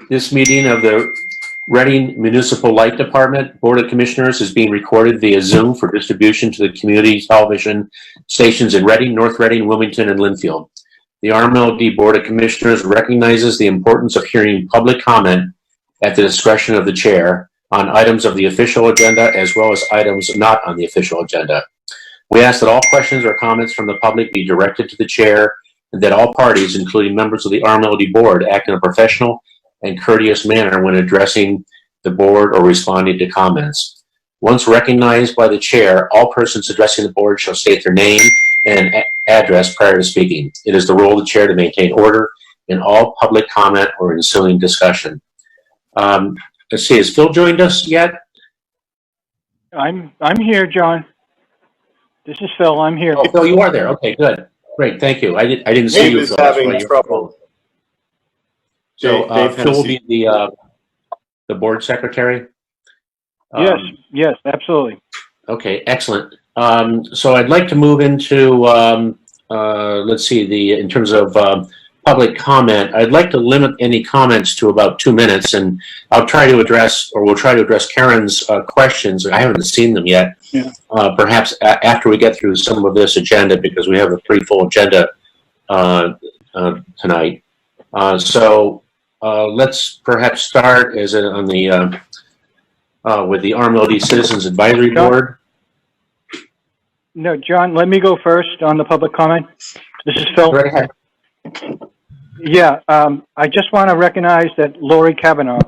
This meeting of the Reading Municipal Light Department Board of Commissioners is being recorded via Zoom for distribution to the community television stations in Reading, North Reading, Wilmington, and Linfield. The RMLD Board of Commissioners recognizes the importance of hearing public comment at the discretion of the chair on items of the official agenda as well as items not on the official agenda. We ask that all questions or comments from the public be directed to the chair and that all parties, including members of the RMLD board, act in a professional and courteous manner when addressing the board or responding to comments. Once recognized by the chair, all persons addressing the board shall state their name and address prior to speaking. It is the role of the chair to maintain order in all public comment or ensuing discussion. Let's see, has Phil joined us yet? I'm here, John. This is Phil. I'm here. Oh, Phil, you are there. Okay, good. Great, thank you. I didn't see you. Dave is having trouble. So Phil will be the board secretary? Yes, absolutely. Okay, excellent. So I'd like to move into, let's see, in terms of public comment, I'd like to limit any comments to about 2 minutes, and I'll try to address, or we'll try to address Karen's questions. I haven't seen them yet. Yeah. Perhaps after we get through some of this agenda, because we have a pretty full agenda tonight. So let's perhaps start on the with the RMLD Citizens Advisory Board. No, John, let me go first on the public comment. This is Phil. Go ahead. Yeah, I just want to recognize that Lori Cavanaugh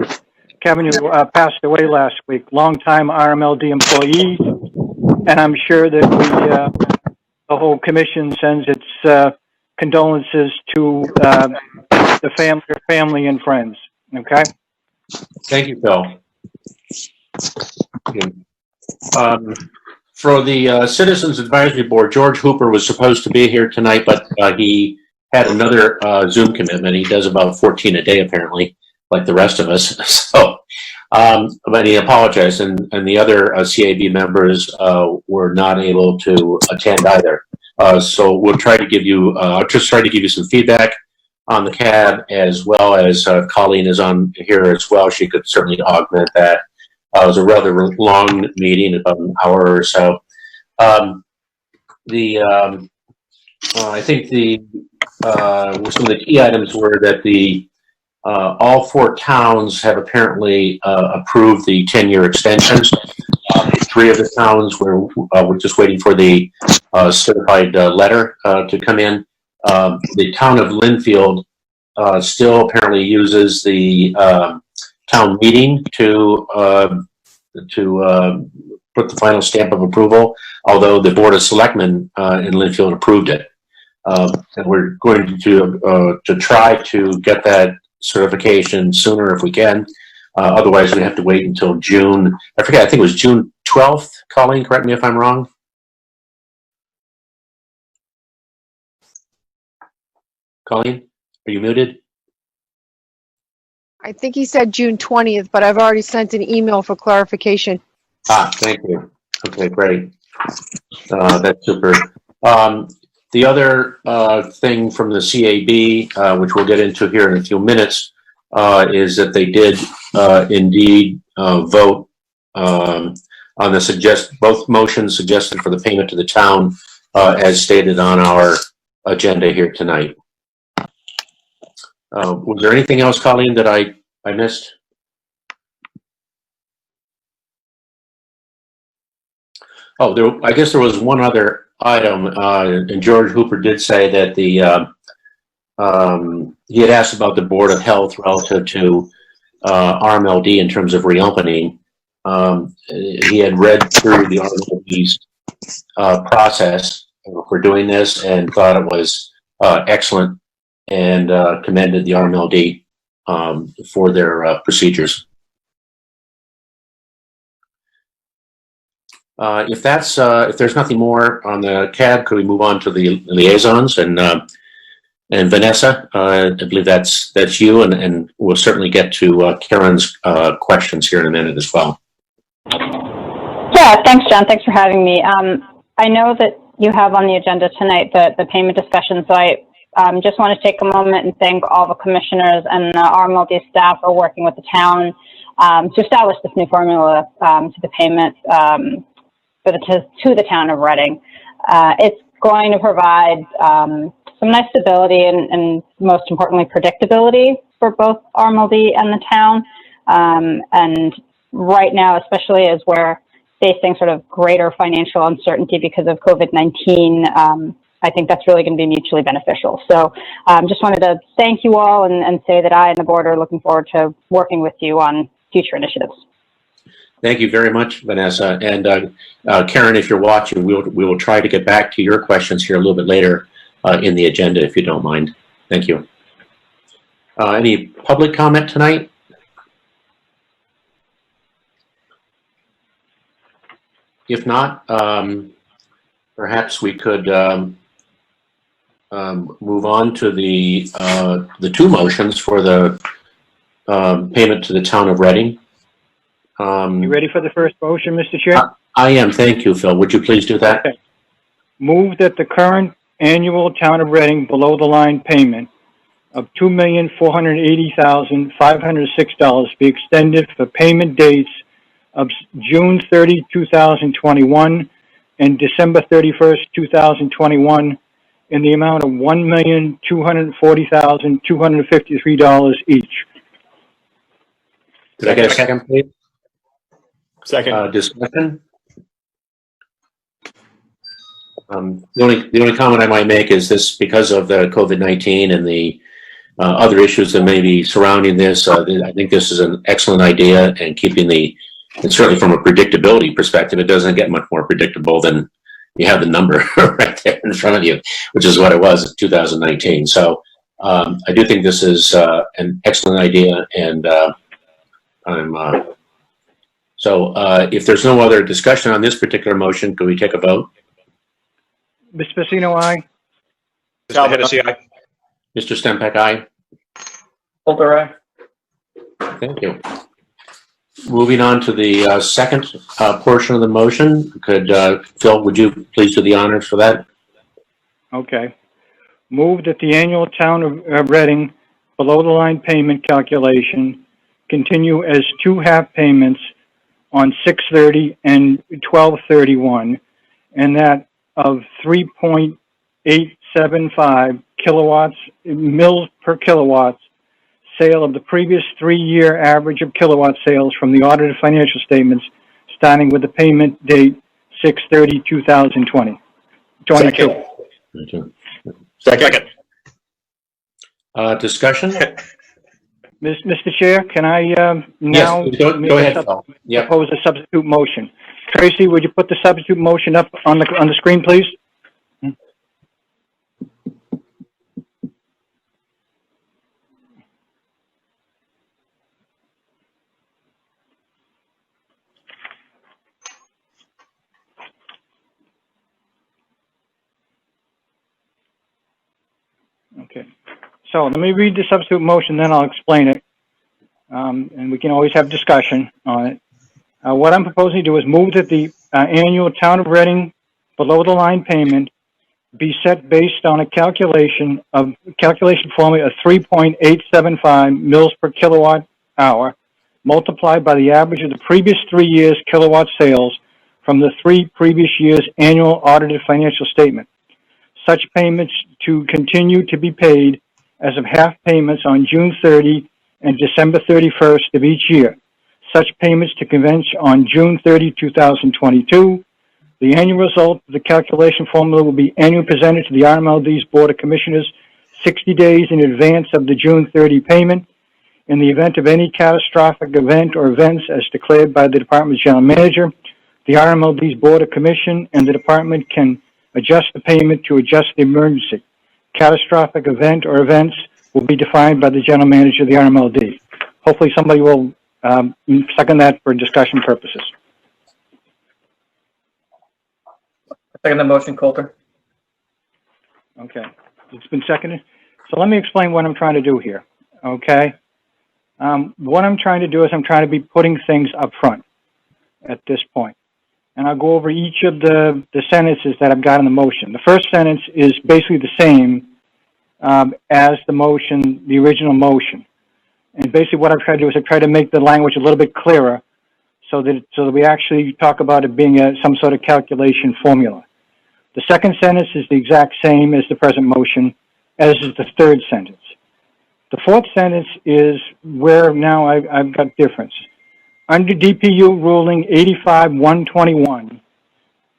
passed away last week, longtime RMLD employee, and I'm sure that the whole commission sends its condolences to the family and friends. Okay. Thank you, Phil. For the Citizens Advisory Board, George Hooper was supposed to be here tonight, but he had another Zoom commitment. He does about 14 a day, apparently, like the rest of us. So, but he apologized, and the other CAB members were not able to attend either. So we'll try to give you, I'll just try to give you some feedback on the CAB, as well as Colleen is on here as well. She could certainly augment that. It was a rather long meeting, about an hour or so. I think some of the key items were that all 4 towns have apparently approved the 10-year extensions. 3 of the towns we're just waiting for the certified letter to come in. The town of Linfield still apparently uses the town meeting to put the final stamp of approval, although the Board of Selectmen in Linfield approved it. And we're going to try to get that certification sooner if we can. Otherwise, we have to wait until June. I forget. I think it was June 12th. Colleen, correct me if I'm wrong. Colleen, are you muted? I think he said June 20th, but I've already sent an email for clarification. Thank you. Okay, great. That's super. The other thing from the CAB, which we'll get into here in a few minutes, is that they did indeed vote on both motions suggested for the payment to the town, as stated on our agenda here tonight. Was there anything else, Colleen, that I missed? Oh, I guess there was one other item, and George Hooper did say that he had asked about the Board of Health relative to RMLD in terms of reopening. He had read through the RMLD's process for doing this and thought it was excellent, and commended the RMLD for their procedures. If there's nothing more on the CAB, could we move on to the liaisons? And Vanessa, I believe that's you, and we'll certainly get to Karen's questions here in a minute as well. Yeah, thanks, John. Thanks for having me. I know that you have on the agenda tonight the payment discussion, so I Just want to take a moment and thank all the commissioners and the RMLD staff for working with the town to establish this new formula to the payment to the town of Reading. It's going to provide some nice stability and most importantly predictability for both RMLD and the town. And right now, especially as we're facing sort of greater financial uncertainty because of COVID-19, I think that's really going to be mutually beneficial. So just wanted to thank you all and say that I and the board are looking forward to working with you on future initiatives. Thank you very much, Vanessa. And Karen, if you're watching, we will try to get back to your questions here a little bit later in the agenda, if you don't mind. Thank you. Any public comment tonight? If not, perhaps we could move on to the two motions for the payment to the town of Reading. You ready for the first motion, Mr. Chair? I am. Thank you, Phil. Would you please do that? Okay. Move that the current annual town of Reading below the line payment of $2,480,506 be extended for payment dates of June 30, 2021 and December 31st, 2021 in the amount of $1,240,253 each. Did I get a second, please? Second. Discussion? The only comment I might make is this, because of the COVID-19 and the other issues that may be surrounding this, I think this is an excellent idea, and keeping and certainly from a predictability perspective, it doesn't get much more predictable than you have the number right there in front of you, which is what it was in 2019. So I do think this is an excellent idea, and so if there's no other discussion on this particular motion, could we take a vote? Mr. Pacino, aye. Mr. Hennessy, aye. Mr. Stempak, aye. Coulter, aye. Thank you. Moving on to the second portion of the motion, could Phil, would you please do the honors for that? Okay. Move that the annual town of Reading below the line payment calculation continue as two half payments on 6/30 and 12/31, and that of 3.875 kilowatts, mils per kilowatt, sale of the previous 3-year average of kilowatt sales from the audited financial statements, starting with the payment date 6/30/2020. Second. Discussion? Mr. Chair, can I now Yes, go ahead, Phil. Yep. propose a substitute motion? Tracy, would you put the substitute motion up on the screen, please? Okay. So let me read the substitute motion, then I'll explain it. And we can always have discussion on it. What I'm proposing to do is move that the annual town of Reading below the line payment be set based on a calculation formula of 3.875 mils per kilowatt hour multiplied by the average of the previous 3 years kilowatt sales from the 3 previous years annual audited financial statement. Such payments to continue to be paid as of half payments on June 30 and December 31st of each year. Such payments to commence on June 30, 2022. The annual result of the calculation formula will be annually presented to the RMLD's Board of Commissioners 60 days in advance of the June 30 payment. In the event of any catastrophic event or events as declared by the Department's General Manager, the RMLD's Board of Commission and the Department can adjust the payment to adjust the emergency. Catastrophic event or events will be defined by the General Manager of the RMLD. Hopefully somebody will second that for discussion purposes. Second the motion, Coulter. Okay, it's been seconded. So let me explain what I'm trying to do here, okay? What I'm trying to do is I'm trying to be putting things up front at this point. And I'll go over each of the sentences that I've got in the motion. The first sentence is basically the same as the motion, the original motion. And basically what I've tried to do is I try to make the language a little bit clearer so that we actually talk about it being some sort of calculation formula. The second sentence is the exact same as the present motion, as is the third sentence. The fourth sentence is where now I've got difference. Under DPU ruling 85-121,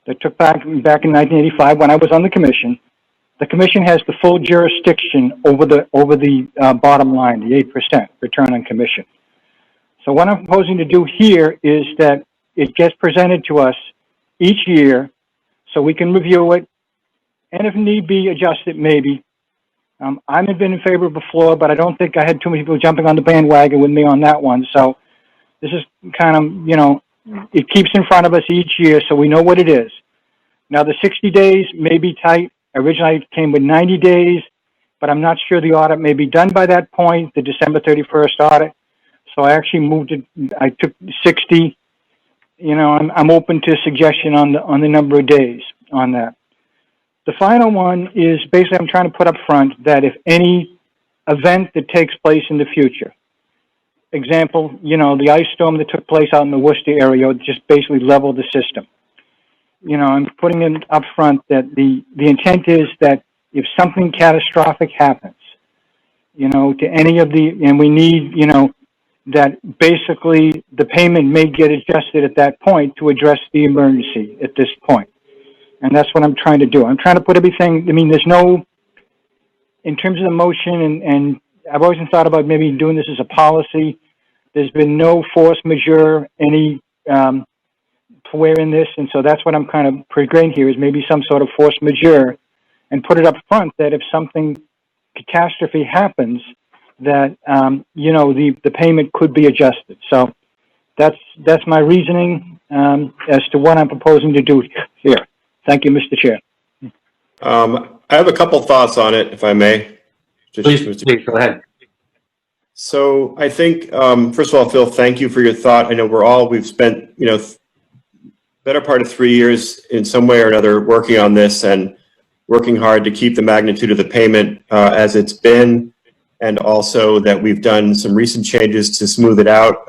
that took back in 1985 when I was on the commission has the full jurisdiction over the bottom line, the 8% return on commission. So what I'm proposing to do here is that it gets presented to us each year so we can review it, and if need be, adjust it maybe. I've been in favor before, but I don't think I had too many people jumping on the bandwagon with me on that one. So this is kind of, you know, it keeps in front of us each year so we know what it is. Now the 60 days may be tight. Originally it came with 90 days, but I'm not sure the audit may be done by that point, the December 31st audit. So I actually moved it, I took 60. You know, I'm open to suggestion on the number of days on that. The final one is basically I'm trying to put up front that if any event that takes place in the future, example, you know, the ice storm that took place out in the Worcester area just basically leveled the system. You know, I'm putting it up front that the intent is that if something catastrophic happens, you know, to any of the, and we need, you know, that basically the payment may get adjusted at that point to address the emergency at this point. And that's what I'm trying to do. I'm trying to put everything, I mean, there's no, in terms of the motion, and I've always thought about maybe doing this as a policy. There's been no force majeure, any, where in this, and so that's what I'm kind of pregrained here is maybe some sort of force majeure, and put it up front that if something catastrophe happens, that you know the payment could be adjusted. So that's my reasoning as to what I'm proposing to do here. Thank you, Mr. Chair. I have a couple thoughts on it, if I may. Please go ahead. So I think, first of all, Phil, thank you for your thought. I know we've spent, you know, better part of 3 years in some way or another working on this and working hard to keep the magnitude of the payment as it's been, and also that we've done some recent changes to smooth it out,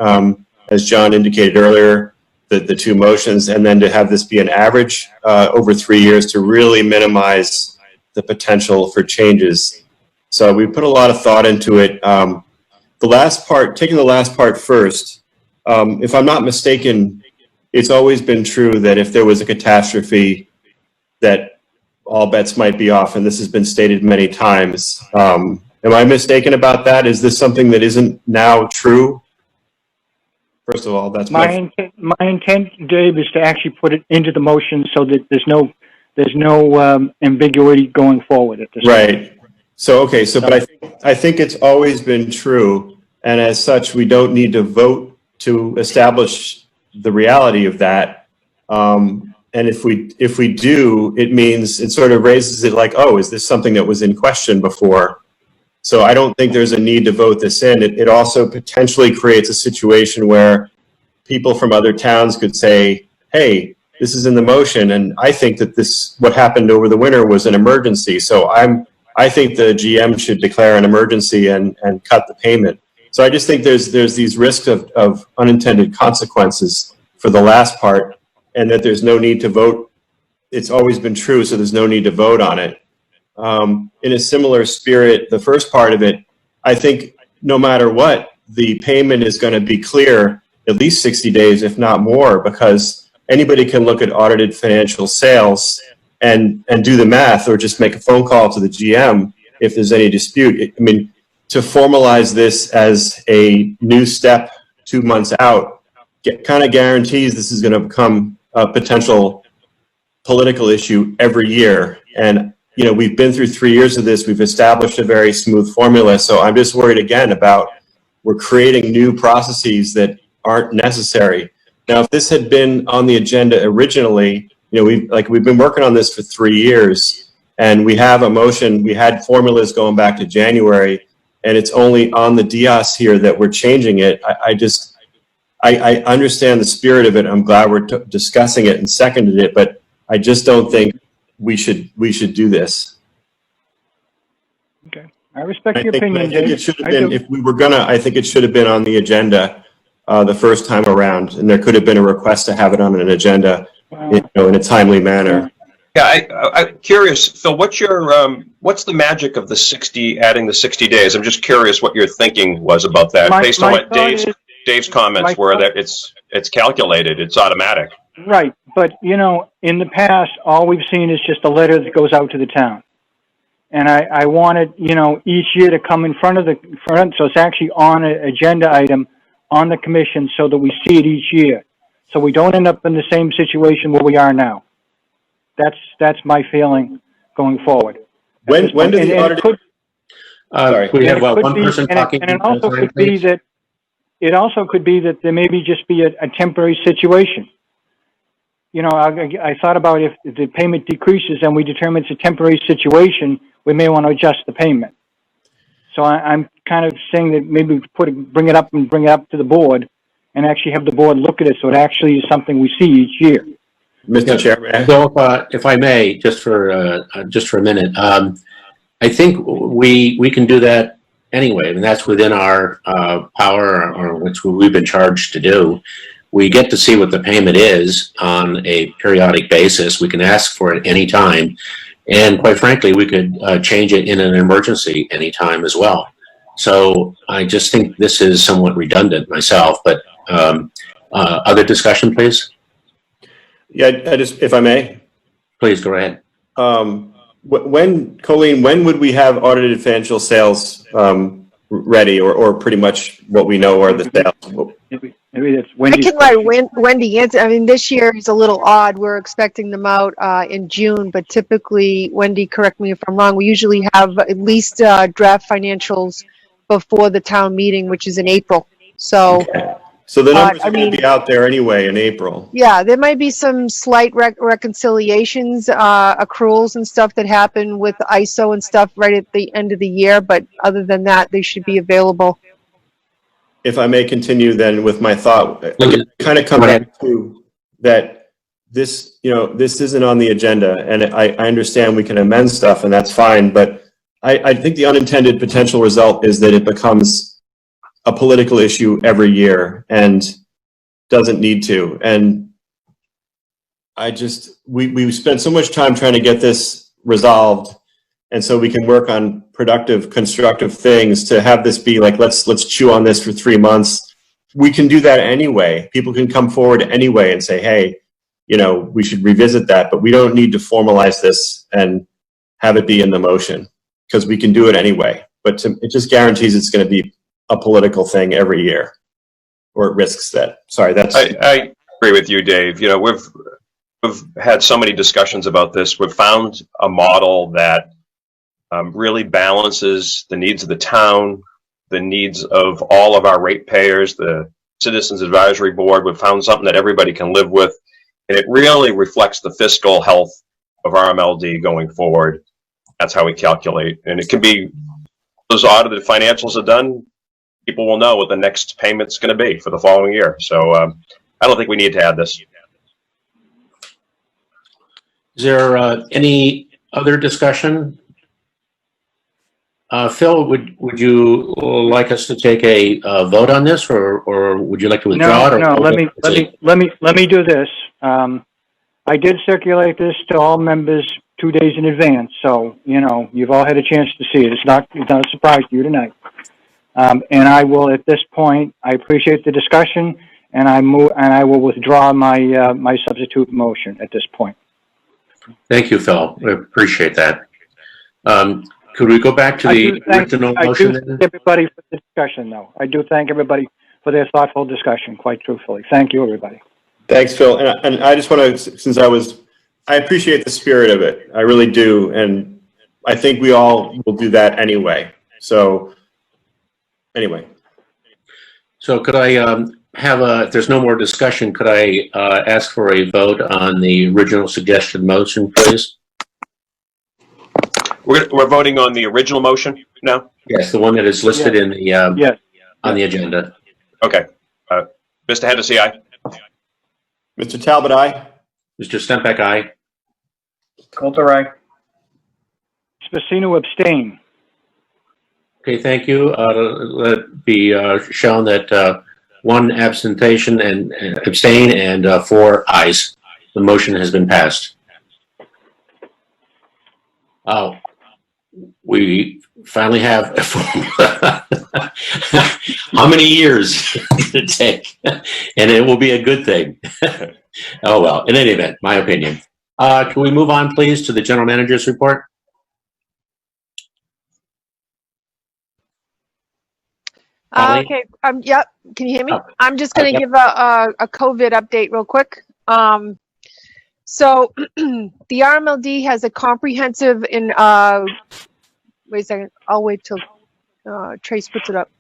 as John indicated earlier, the two motions, and then to have this be an average over 3 years to really minimize the potential for changes. So we put a lot of thought into it. The last part, taking the last part first, if I'm not mistaken, it's always been true that if there was a catastrophe that all bets might be off, and this has been stated many times. Am I mistaken about that? Is this something that isn't now true? First of all, that's my intent, Dave, is to actually put it into the motion so that there's no ambiguity going forward at this point. Right. So, okay. So, but I think it's always been true. And as such, we don't need to vote to establish the reality of that. And if we do, it means it sort of raises it like, oh, is this something that was in question before? So I don't think there's a need to vote this in. It also potentially creates a situation where people from other towns could say, hey, this is in the motion, and I think that what happened over the winter was an emergency. So I think the GM should declare an emergency and cut the payment. So I just think there's these risks of unintended consequences for the last part, and that there's no need to vote. It's always been true, so there's no need to vote on it. In a similar spirit, the first part of it, I think no matter what, the payment is going to be clear at least 60 days, if not more, because anybody can look at audited financial sales and do the math, or just make a phone call to the GM if there's any dispute. I mean, to formalize this as a new step 2 months out kind of guarantees this is going to become a potential political issue every year. And you know, we've been through 3 years of this. We've established a very smooth formula. So I'm just worried again about we're creating new processes that aren't necessary. Now, if this had been on the agenda originally, you know, we've been working on this for 3 years, and we have a motion. We had formulas going back to January, and it's only on the DIAS here that we're changing it. I understand the spirit of it. I'm glad we're discussing it and seconded it, but I just don't think we should do this. Okay. I respect I your think, opinion, I think it Dave. should have I been, do. if we were gonna, I think it should have been on the agenda the first time around, and there could have been a request to have it on an agenda, in a timely manner. Yeah, I'm curious, Phil, what's the magic of adding the 60 days? I'm just curious what your thinking was about that, based on what Dave's comments were, that it's calculated, it's automatic. Right, but in the past, all we've seen is just a letter that goes out to the town. And I wanted, each year to come in front, so it's actually on an agenda item on the commission so that we see it each year. So we don't end up in the same situation where we are now. That's my feeling going forward. When do the audit? Sorry. We have one person talking. And it also could be that, there maybe just be a temporary situation. I thought about if the payment decreases and we determine it's a temporary situation, we may want to adjust the payment. So I'm kind of saying that maybe bring it up to the board and actually have the board look at it so it actually is something we see each year. Mr. Chairman. So if I may, just for a minute, I think we can do that anyway, and that's within our power, or which we've been charged to do. We get to see what the payment is on a periodic basis. We can ask for it any time, and quite frankly, we could change it in an emergency anytime as well. So I just think this is somewhat redundant myself, but other discussion, please. Yeah, if I may. Please go ahead. Colleen, when would we have audited financial sales ready, or pretty much what we know are the sales? Maybe that's I Wendy's can let Wendy answer. I mean, this year is a little odd. We're expecting them out in June, but typically, Wendy, correct me if I'm wrong, we usually have at least draft financials before the town meeting, which is in April. So, Okay. So the numbers are going to be out there anyway in April. yeah, there might be some slight reconciliations, accruals and stuff that happen with ISO and stuff right at the end of the year, but other than that, they should be available. If I may continue then with my thought, kind of come back to that this isn't on the agenda, and I understand we can amend stuff and that's fine, but I think the unintended potential result is that it becomes a political issue every year and doesn't need to. And we spent so much time trying to get this resolved, and so we can work on productive, constructive things. To have this be like, let's chew on this for 3 months. We can do that anyway. People can come forward anyway and say, hey, we should revisit that, but we don't need to formalize this and have it be in the motion, because we can do it anyway. But it just guarantees it's going to be a political thing every year, or it risks that. Sorry, that's. I agree with you, Dave. We've had so many discussions about this. We've found a model that really balances the needs of the town, the needs of all of our ratepayers, the Citizens Advisory Board. We've found something that everybody can live with, and it really reflects the fiscal health of RMLD going forward. That's how we calculate, and it can be, those audited financials are done, people will know what the next payment's going to be for the following year. So I don't think we need to add this. Is there any other discussion? Phil, would you like us to take a vote on this, or would you like to withdraw it? No, let me do this. I did circulate this to all members 2 days in advance, so you've all had a chance to see it. It's not a surprise to you tonight. And I will, at this point, I appreciate the discussion, and I will withdraw my substitute motion at this point. Thank you, Phil. We appreciate that. Could we go back to the original motion? I do thank everybody for the discussion, though. I do thank everybody for their thoughtful discussion, quite truthfully. Thank you, everybody. Thanks, Phil. And I just want to, I appreciate the spirit of it. I really do. And I think we all will do that anyway. So anyway. So could I if there's no more discussion, could I ask for a vote on the original suggested motion, please? We're voting on the original motion now? Yes, the one that is listed in the on the agenda. Okay. Mr. Hennessy, aye. Mr. Talbot, aye. Mr. Stempak, aye. Coulter, aye. Spacino abstain. Okay, thank you. Let it be shown that one abstention and abstain and 4 ayes. The motion has been passed. Oh, we finally have. How many years did it take? And it will be a good thing. Oh well. In any event, my opinion. Can we move on, please, to the general manager's report? Colleen? Okay, yep, can you hear me? Oh. I'm just gonna Yep. give a COVID update real quick. So the RMLD has a comprehensive wait a second, I'll wait till Trace puts it up.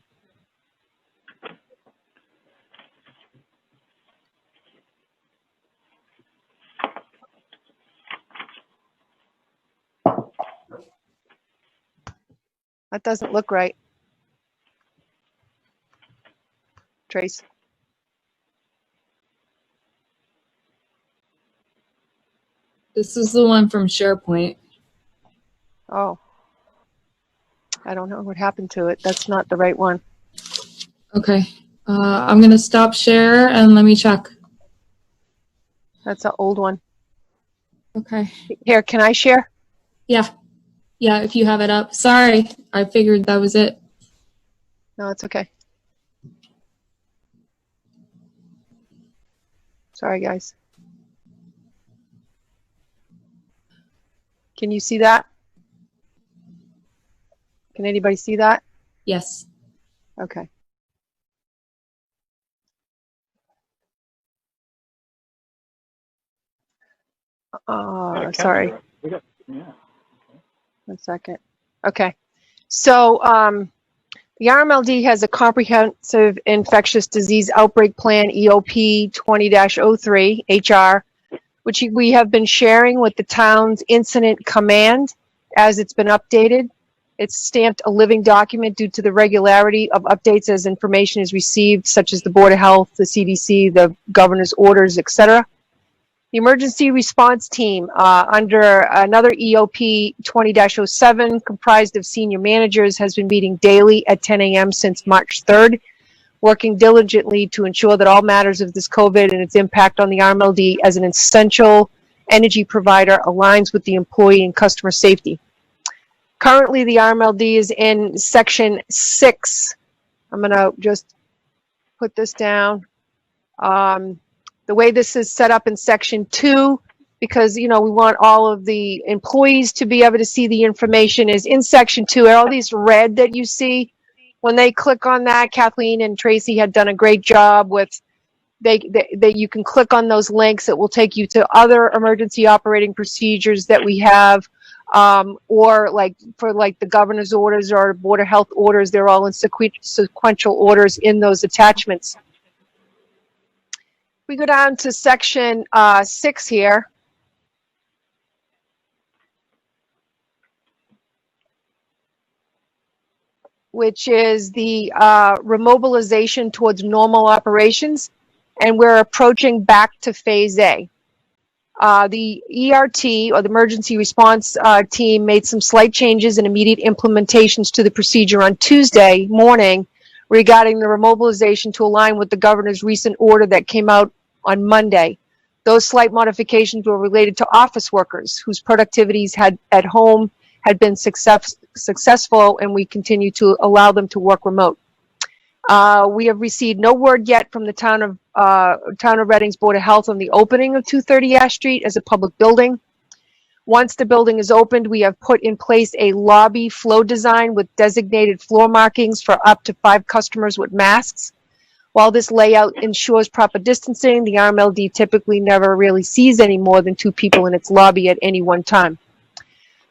That doesn't look right. Trace. This is the one from SharePoint. Oh. I don't know what happened to it. That's not the right one. Okay. I'm going to stop share and let me check. That's an old one. Okay. Here, can I share? Yeah. Yeah, if you have it up. Sorry. I figured that was it. No, it's okay. Sorry, guys. Can you see that? Can anybody see that? Yes. Okay. Sorry. Yeah. 1 second. Okay. So the RMLD has a comprehensive infectious disease outbreak plan, EOP 20-03 HR, which we have been sharing with the town's incident command as it's been updated. It's stamped a living document due to the regularity of updates as information is received, such as the Board of Health, the CDC, the governor's orders, etc. The emergency response team under another EOP 20-07 comprised of senior managers has been meeting daily at 10 a.m. since March 3rd, working diligently to ensure that all matters of this COVID and its impact on the RMLD as an essential energy provider aligns with the employee and customer safety. Currently, the RMLD is in section 6. I'm going to just put this down. The way this is set up in section 2, because, you know, we want all of the employees to be able to see the information, is in section 2. All these red that you see, when they click on that, Kathleen and Tracy had done a great job with, you can click on those links. It will take you to other emergency operating procedures that we have, or like for like the governor's orders or Board of Health orders, they're all in sequential orders in those attachments. We go down to section 6 here. Which is the remobilization towards normal operations, and we're approaching back to phase A. The ERT, or the emergency response team, made some slight changes and immediate implementations to the procedure on Tuesday morning regarding the remobilization to align with the governor's recent order that came out on Monday. Those slight modifications were related to office workers whose productivities at home had been successful, and we continue to allow them to work remote. We have received no word yet from the town of Reading's Board of Health on the opening of 230 Ash Street as a public building. Once the building is opened, we have put in place a lobby flow design with designated floor markings for up to 5 customers with masks. While this layout ensures proper distancing, the RMLD typically never really sees any more than 2 people in its lobby at any one time.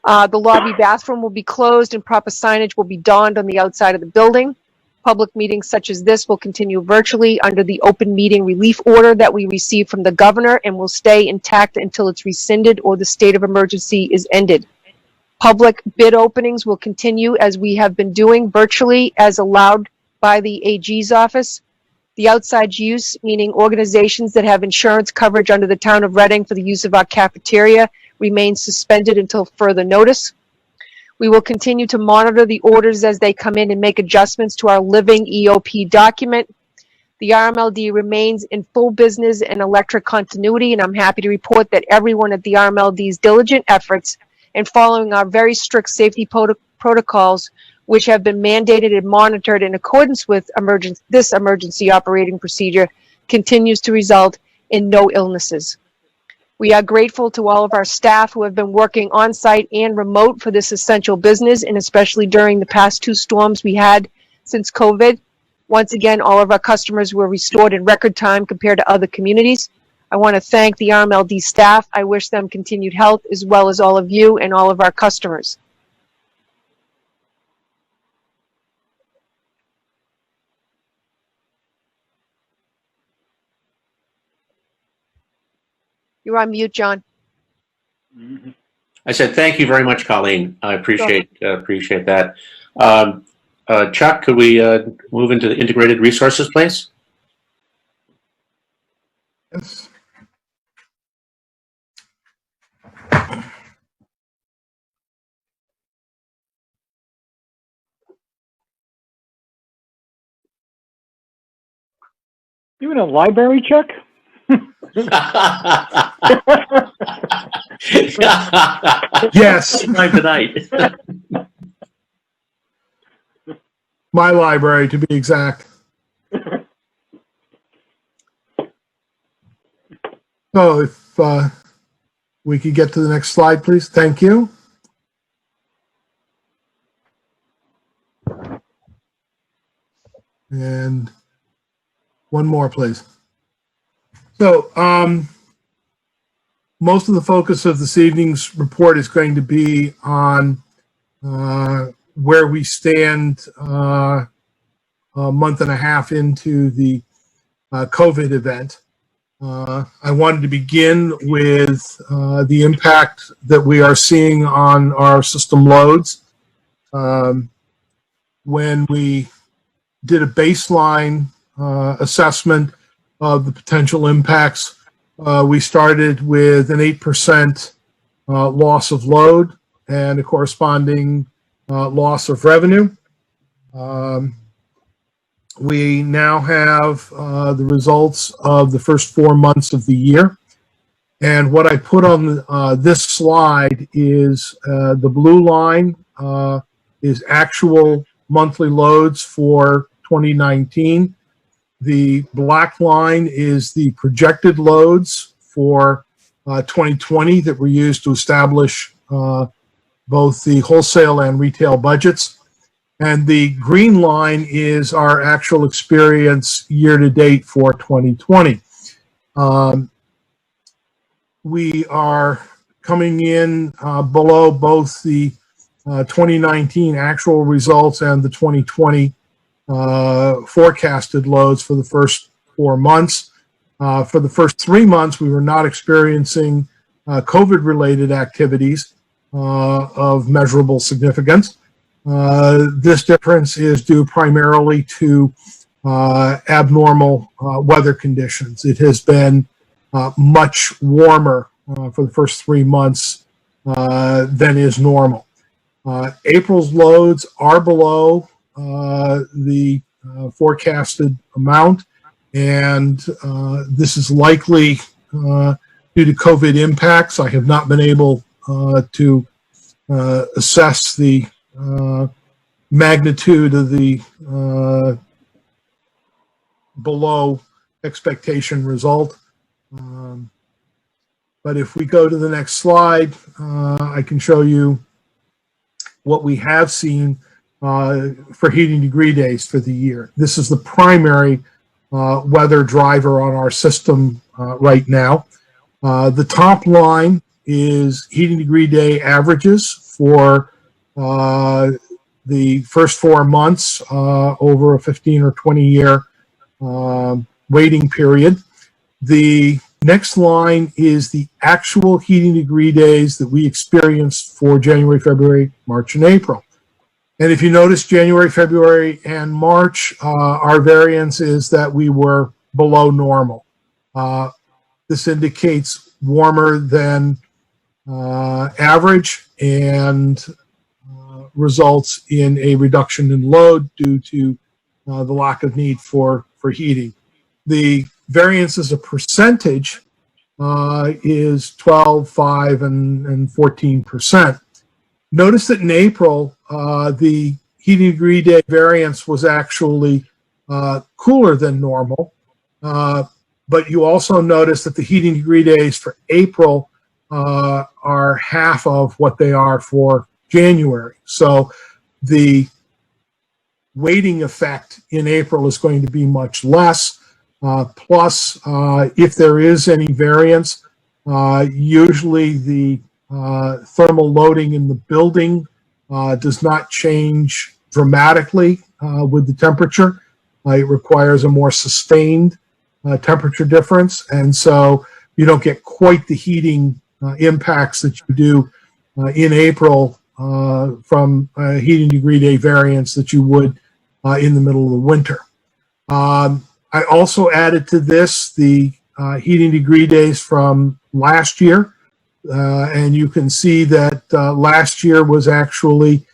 The lobby bathroom will be closed and proper signage will be donned on the outside of the building. Public meetings such as this will continue virtually under the open meeting relief order that we received from the governor and will stay intact until it's rescinded or the state of emergency is ended. Public bid openings will continue as we have been doing virtually as allowed by the AG's office. The outside use, meaning organizations that have insurance coverage under the town of Reading for the use of our cafeteria, remains suspended until further notice. We will continue to monitor the orders as they come in and make adjustments to our living EOP document. The RMLD remains in full business and electric continuity, and I'm happy to report that everyone at the RMLD's diligent efforts in following our very strict safety protocols, which have been mandated and monitored in accordance with this emergency operating procedure, continues to result in no illnesses. We are grateful to all of our staff who have been working on-site and remote for this essential business, and especially during the past 2 storms we had since COVID. Once again, all of our customers were restored in record time compared to other communities. I want to thank the RMLD staff. I wish them continued health, as well as all of you and all of our customers. You're on mute, John. I said, thank you very much, Colleen. I appreciate that. Chuck, could we move into the integrated resources, please? Yes. You in a library, Chuck? Yes, Time tonight. my library to be exact. So if we could get to the next slide, please. Thank you. And one more, please. So most of the focus of this evening's report is going to be on where we stand a month and a half into the COVID event. I wanted to begin with the impact that we are seeing on our system loads. When we did a baseline assessment of the potential impacts, we started with an 8% loss of load and a corresponding loss of revenue. We now have the results of the first 4 months of the year. And what I put on this slide is the blue line is actual monthly loads for 2019. The black line is the projected loads for 2020 that were used to establish both the wholesale and retail budgets. And the green line is our actual experience year to date for 2020. We are coming in below both the 2019 actual results and the 2020 forecasted loads for the first 4 months. For the first 3 months, we were not experiencing COVID-related activities of measurable significance. This difference is due primarily to abnormal weather conditions. It has been much warmer for the first 3 months than is normal. April's loads are below the forecasted amount, and this is likely due to COVID impacts. I have not been able to assess the magnitude of the below expectation result. But if we go to the next slide, I can show you what we have seen for heating degree days for the year. This is the primary weather driver on our system right now. The top line is heating degree day averages for the first 4 months over a 15 or 20 year waiting period. The next line is the actual heating degree days that we experienced for January, February, March, and April. And if you notice, January, February, and March, our variance is that we were below normal. This indicates warmer than average, and results in a reduction in load due to the lack of need for heating. The variance as a percentage is 12, 5, and 14%. Notice that in April, the heating degree day variance was actually cooler than normal. But you also notice that the heating degree days for April are half of what they are for January. So the weighting effect in April is going to be much less. Plus, if there is any variance, usually the thermal loading in the building does not change dramatically with the temperature. It requires a more sustained temperature difference, and so you don't get quite the heating impacts that you do in April from heating degree day variance that you would in the middle of the winter. I also added to this the heating degree days from last year, and you can see that last year was actually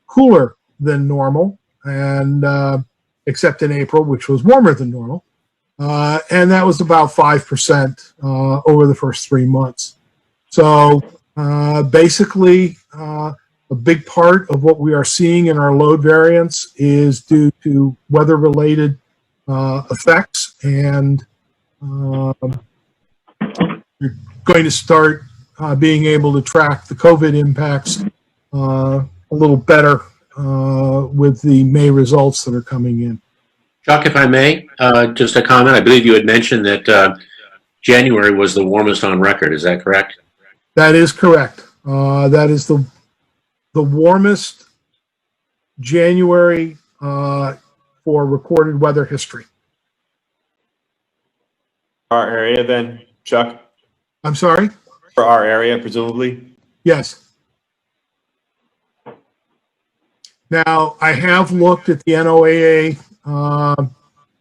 cooler than normal, and except in April, which was warmer than normal. And that was about 5% over the first 3 months. So basically, a big part of what we are seeing in our load variance is due to weather-related effects, and you're going to start being able to track the COVID impacts a little better with the May results that are coming in. Chuck, if I may, just a comment. I believe you had mentioned that January was the warmest on record. Is that correct? That is correct. That is the warmest January for recorded weather history. Our area then, Chuck? I'm sorry? For our area, presumably? Yes. Now, I have looked at the NOAA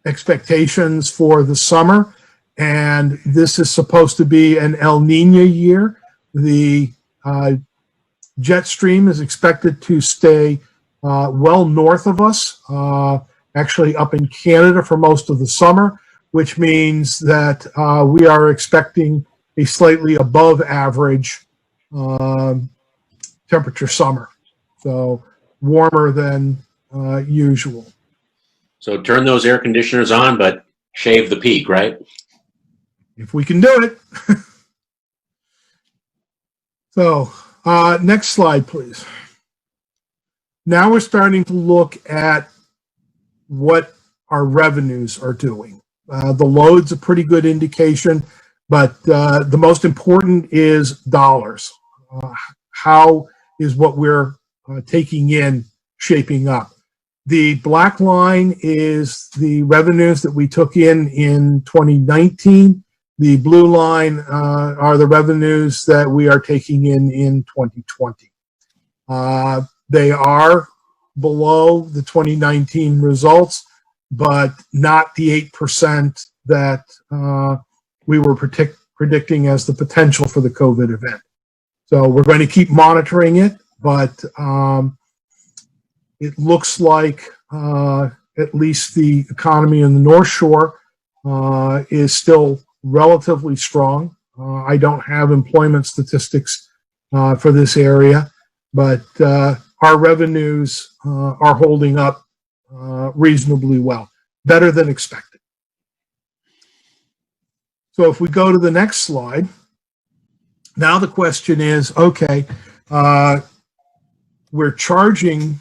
expectations for the summer, and this is supposed to be an El Nino year. The jet stream is expected to stay well north of us, actually up in Canada for most of the summer, which means that we are expecting a slightly above average temperature summer. So warmer than usual. So turn those air conditioners on, but shave the peak, right? If we can do it. So next slide, please. Now we're starting to look at what our revenues are doing. The load's a pretty good indication, but the most important is dollars. How is what we're taking in shaping up? The black line is the revenues that we took in 2019. The blue line are the revenues that we are taking in 2020. They are below the 2019 results, but not the 8% that we were predicting as the potential for the COVID event. So we're going to keep monitoring it, but it looks like at least the economy in the North Shore is still relatively strong. I don't have employment statistics for this area, but our revenues are holding up reasonably well, better than expected. So if we go to the next slide, now the question is, okay, we're charging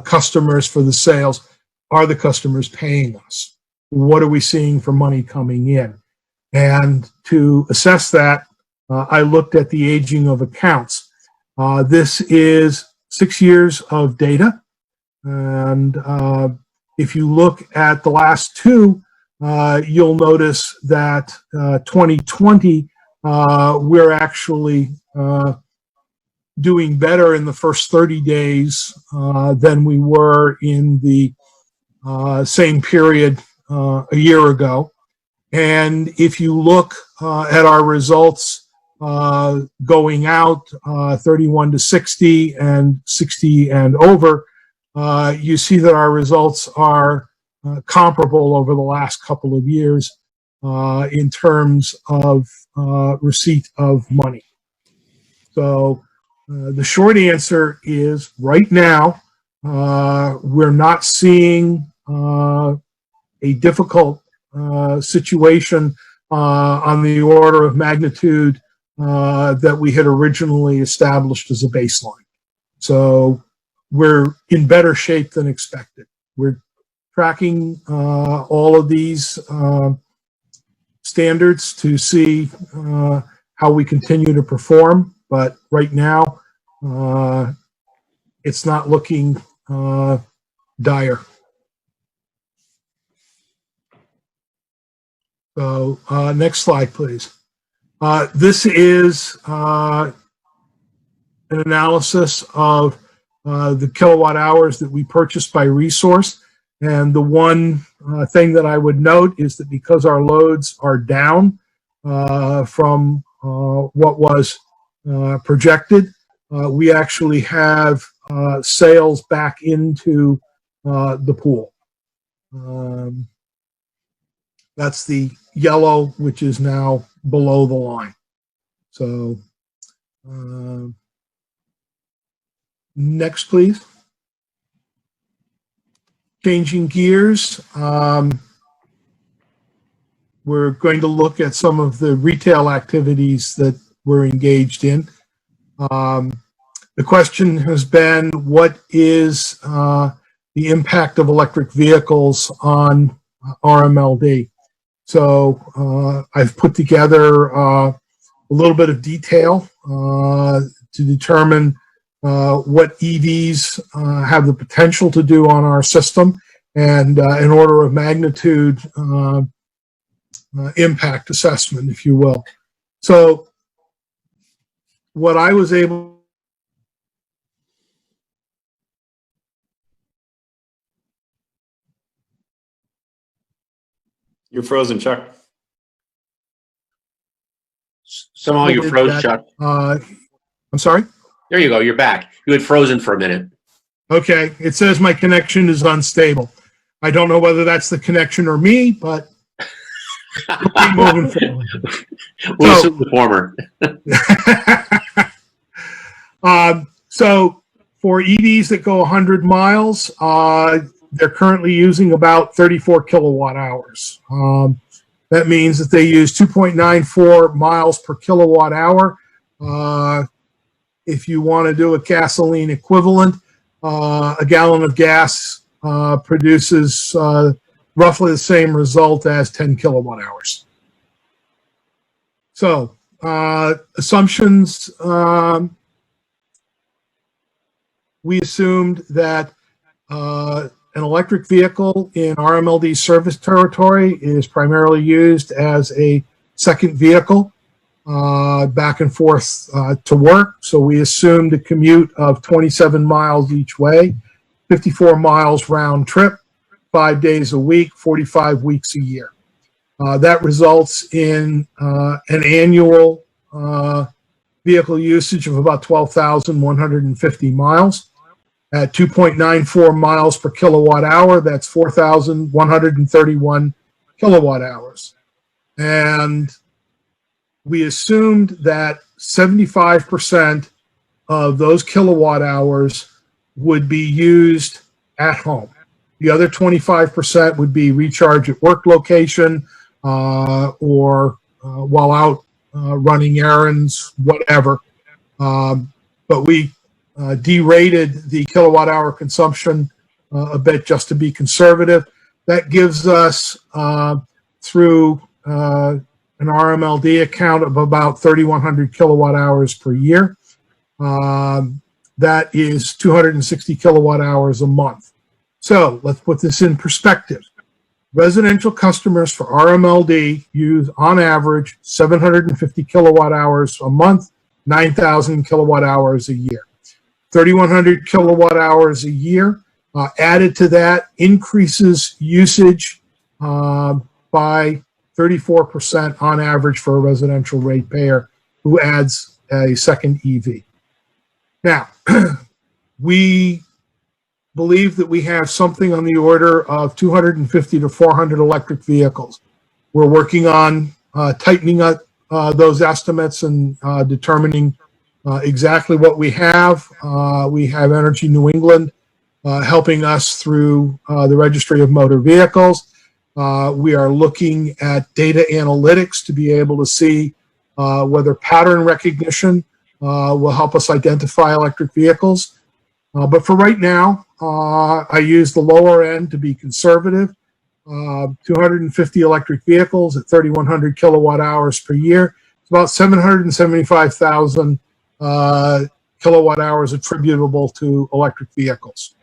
customers for the sales. Are the customers paying us? What are we seeing for money coming in? And to assess that, I looked at the aging of accounts. This is 6 years of data. And if you look at the last two, you'll notice that 2020, we're actually doing better in the first 30 days than we were in the same period a year ago. And if you look at our results going out 31 to 60 and 60 and over, you see that our results are comparable over the last couple of years in terms of receipt of money. So the short answer is right now, we're not seeing a difficult situation on the order of magnitude that we had originally established as a baseline. So we're in better shape than expected. We're tracking all of these standards to see how we continue to perform, but right now it's not looking dire. So next slide, please. This is an analysis of the kilowatt hours that we purchased by resource. And the one thing that I would note is that because our loads are down from what was projected, we actually have sales back into the pool. That's the yellow, which is now below the line. So next, please. Changing gears, we're going to look at some of the retail activities that we're engaged in. The question has been, what is the impact of electric vehicles on RMLD? So I've put together a little bit of detail to determine what EVs have the potential to do on our system, and an order of magnitude impact assessment, if you will. So what I was able You're frozen, Chuck. Somehow you froze, Chuck. I'm sorry? There you go. You're back. You had frozen for a minute. Okay. It says my connection is unstable. I don't know whether that's the connection or me, but we'll keep moving forward. We'll assume the former. So for EVs that go 100 miles, they're currently using about 34 kilowatt hours. That means that they use 2.94 miles per kilowatt hour. If you want to do a gasoline equivalent, a gallon of gas produces roughly the same result as 10 kilowatt hours. So assumptions, we assumed that an electric vehicle in RMLD service territory is primarily used as a second vehicle back and forth to work. So we assumed a commute of 27 miles each way, 54 miles round trip, 5 days a week, 45 weeks a year. That results in an annual vehicle usage of about 12,150 miles. At 2.94 miles per kilowatt hour, that's 4,131 kilowatt hours. And we assumed that 75% of those kilowatt hours would be used at home. The other 25% would be recharge at work location or while out running errands, whatever. But we derated the kilowatt hour consumption a bit just to be conservative. That gives us through an RMLD account of about 3,100 kilowatt hours per year. That is 260 kilowatt hours a month. So let's put this in perspective. Residential customers for RMLD use on average 750 kilowatt hours a month, 9,000 kilowatt hours a year. 3,100 kilowatt hours a year. Added to that increases usage by 34% on average for a residential ratepayer who adds a second EV. Now, we believe that we have something on the order of 250 to 400 electric vehicles. We're working on tightening up those estimates and determining exactly what we have. We have Energy New England helping us through the Registry of Motor Vehicles. We are looking at data analytics to be able to see whether pattern recognition will help us identify electric vehicles. But for right now, I use the lower end to be conservative. 250 electric vehicles at 3,100 kilowatt hours per year. It's about 775,000 kilowatt hours attributable to electric vehicles.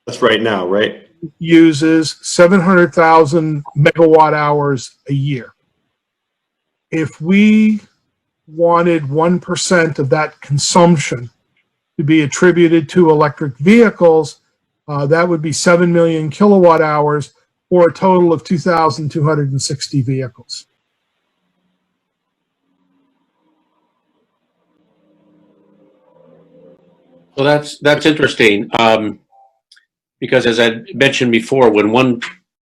That's right now, right? Uses 700,000 megawatt hours a year. If we wanted 1% of that consumption to be attributed to electric vehicles, that would be 7 million kilowatt hours, or a total of 2,260 vehicles. So that's interesting, because as I mentioned before, when one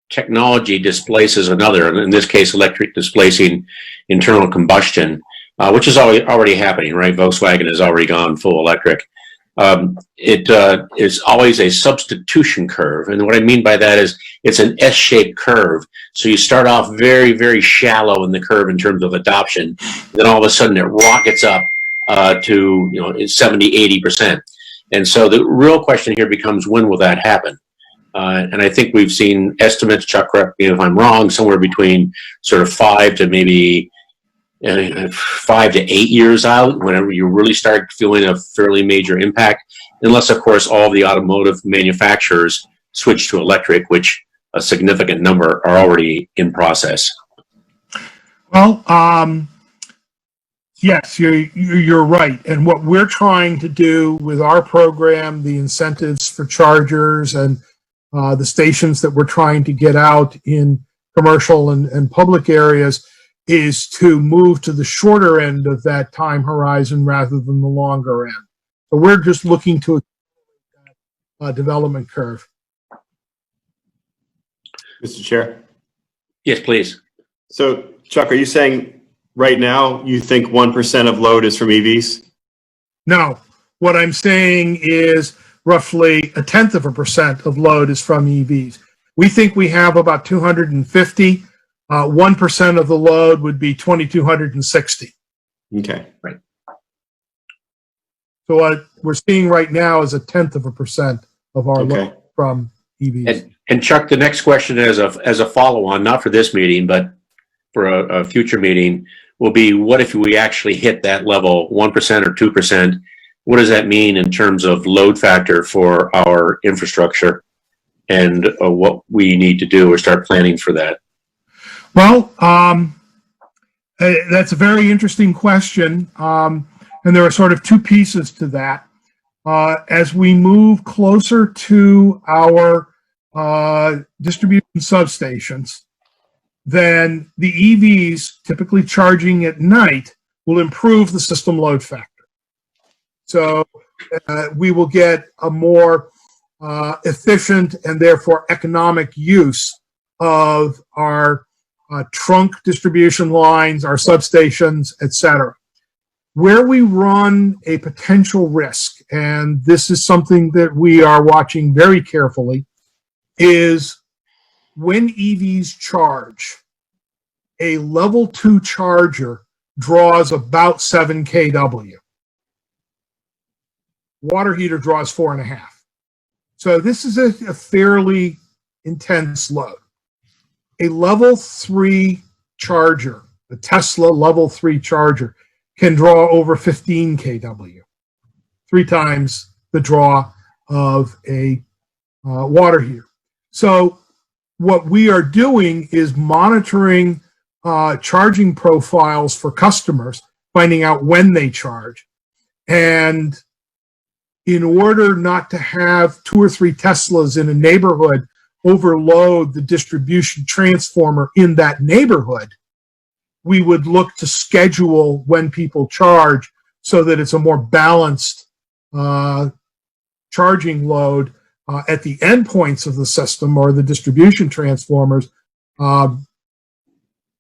technology displaces another, and in this case, electric displacing internal combustion, which is already happening, right? Volkswagen has already gone full electric. It is always a substitution curve. And what I mean by that is it's an S-shaped curve. So you start off very, very shallow in the curve in terms of adoption. Then all of a sudden it rockets up to 70, 80%. And so the real question here becomes, when will that happen? And I think we've seen estimates, Chuck, correct me if I'm wrong, somewhere between sort of 5 to maybe 5 to 8 years out, whenever you really start feeling a fairly major impact, unless, of course, all the automotive manufacturers switch to electric, which a significant number are already in process. Well, yes, you're right. And what we're trying to do with our program, the incentives for chargers and the stations that we're trying to get out in commercial and public areas, is to move to the shorter end of that time horizon rather than the longer end. So we're just looking to a development curve. Mr. Chair? Yes, please. So, Chuck, are you saying right now you think 1% of load is from EVs? No, what I'm saying is roughly 0.1% of load is from EVs. We think we have about 250. 1% of the load would be 2,260. Okay. Right. So what we're seeing right now is 0.1% of our load from EVs. And Chuck, the next question as a follow-on, not for this meeting, but for a future meeting, will be, what if we actually hit that level, 1% or 2%? What does that mean in terms of load factor for our infrastructure, and what we need to do or start planning for that? Well, that's a very interesting question, and there are sort of two pieces to that. As we move closer to our distribution substations, then the EVs, typically charging at night, will improve the system load factor. So we will get a more efficient and therefore economic use of our trunk distribution lines, our substations, etc. Where we run a potential risk, and this is something that we are watching very carefully, is when EVs charge, a level 2 charger draws about 7 kW. Water heater draws 4.5. So this is a fairly intense load. A level 3 charger, the Tesla level 3 charger, can draw over 15 kW, 3 times the draw of a water heater. So what we are doing is monitoring charging profiles for customers, finding out when they charge. And in order not to have 2 or 3 Teslas in a neighborhood overload the distribution transformer in that neighborhood, we would look to schedule when people charge so that it's a more balanced charging load at the endpoints of the system or the distribution transformers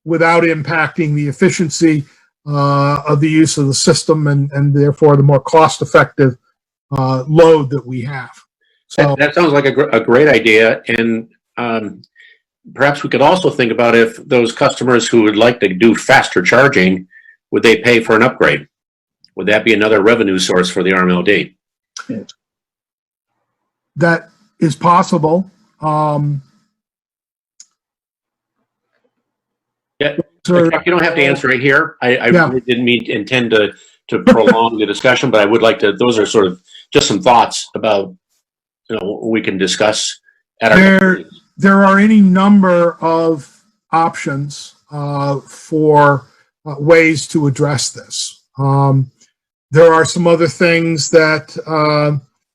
without impacting the efficiency of the use of the system and therefore the more cost-effective load that we have. So that sounds like a great idea. And perhaps we could also think about if those customers who would like to do faster charging, would they pay for an upgrade? Would that be another revenue source for the RMLD? that is possible. Yeah, So- you don't have to answer it here. I Yeah. really didn't intend to prolong the discussion, but I would like to, those are sort of just some thoughts about, we can discuss at our. There are any number of options for ways to address this. There are some other things that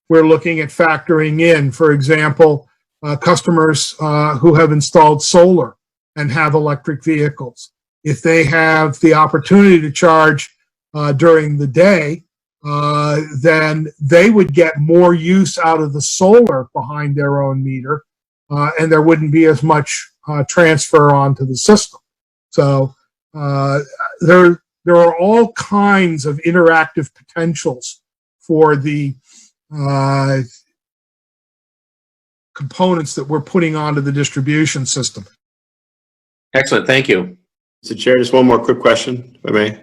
we're looking at factoring in. For example, customers who have installed solar and have electric vehicles. If they have the opportunity to charge during the day, then they would get more use out of the solar behind their own meter, and there wouldn't be as much transfer onto the system. So there are all kinds of interactive potentials for the components that we're putting onto the distribution system. Excellent, thank you. Mr. Chair, just one more quick question, if I may.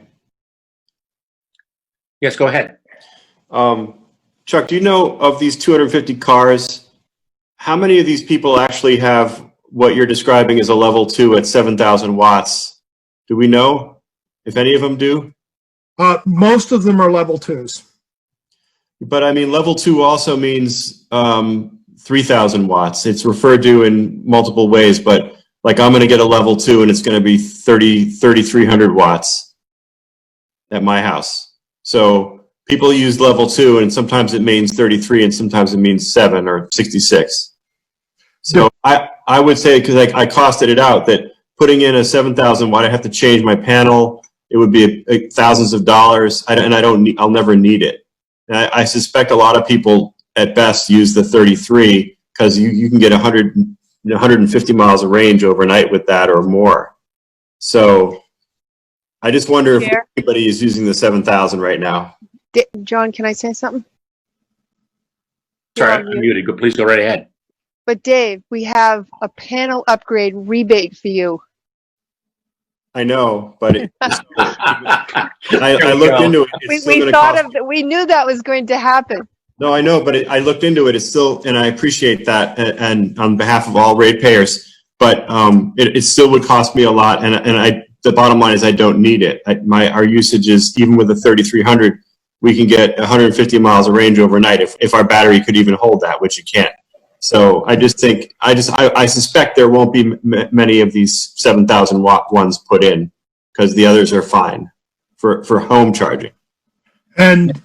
Yes, go ahead. Chuck, do you know of these 250 cars, how many of these people actually have what you're describing as a level 2 at 7,000 watts? Do we know if any of them do? Most of them are level 2s. But I mean, level 2 also means 3,000 watts. It's referred to in multiple ways, but like I'm going to get a level 2 and it's going to be 3,300 watts at my house. So people use level 2 and sometimes it means 33 and sometimes it means 7 or 66. So I would say, because I costed it out, that putting in a 7,000 watt, I have to change my panel. It would be thousands of dollars, and I'll never need it. And I suspect a lot of people at best use the 33 because you can get 150 miles of range overnight with that or more. So I just wonder if anybody is using the 7,000 right now. John, can I say something? Sorry, I'm muted. Please go right ahead. But Dave, we have a panel upgrade rebate for you. I know, but I looked into it. It's still We gonna thought cost- of that. We knew that was going to happen. No, I know, but I looked into it. It's still, and I appreciate that, and on behalf of all ratepayers, but it still would cost me a lot. And the bottom line is I don't need it. Our usage is, even with the 3,300, we can get 150 miles of range overnight if our battery could even hold that, which it can't. So I just think, I suspect there won't be many of these 7,000 watt ones put in because the others are fine for home charging. And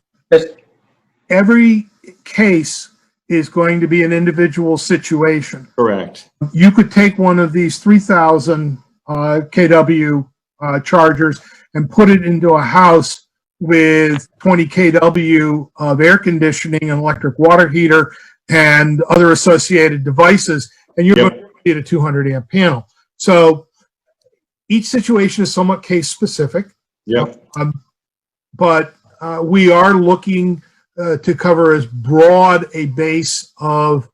every case is going to be an individual situation. Correct. You could take one of these 3,000 kW chargers and put it into a house with 20 kW of air conditioning and electric water heater and other associated devices, and you're going to get a 200 amp panel. So each situation is somewhat case specific. Yep. But we are looking to cover as broad a base of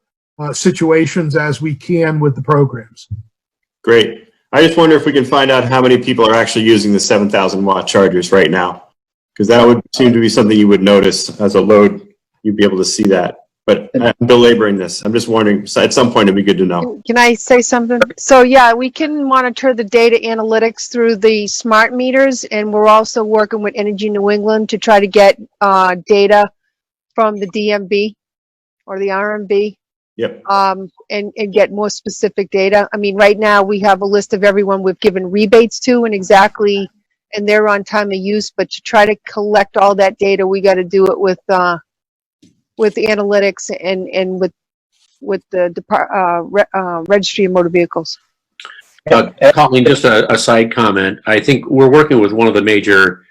situations as we can with the programs. Great. I just wonder if we can find out how many people are actually using the 7,000 watt chargers right now, because that would seem to be something you would notice as a load. You'd be able to see that. But I'm belaboring this. I'm just wondering, at some point it'd be good to know. Can I say something? So yeah, we can monitor the data analytics through the smart meters, and we're also working with Energy New England to try to get data from the DMB or the RMB. Yep. And get more specific data. I mean, right now we have a list of everyone we've given rebates to and they're on time of use, but to try to collect all that data, we got to do it with the analytics and with the Registry of Motor Vehicles. Colleen, just a side comment. I think we're working with one of the major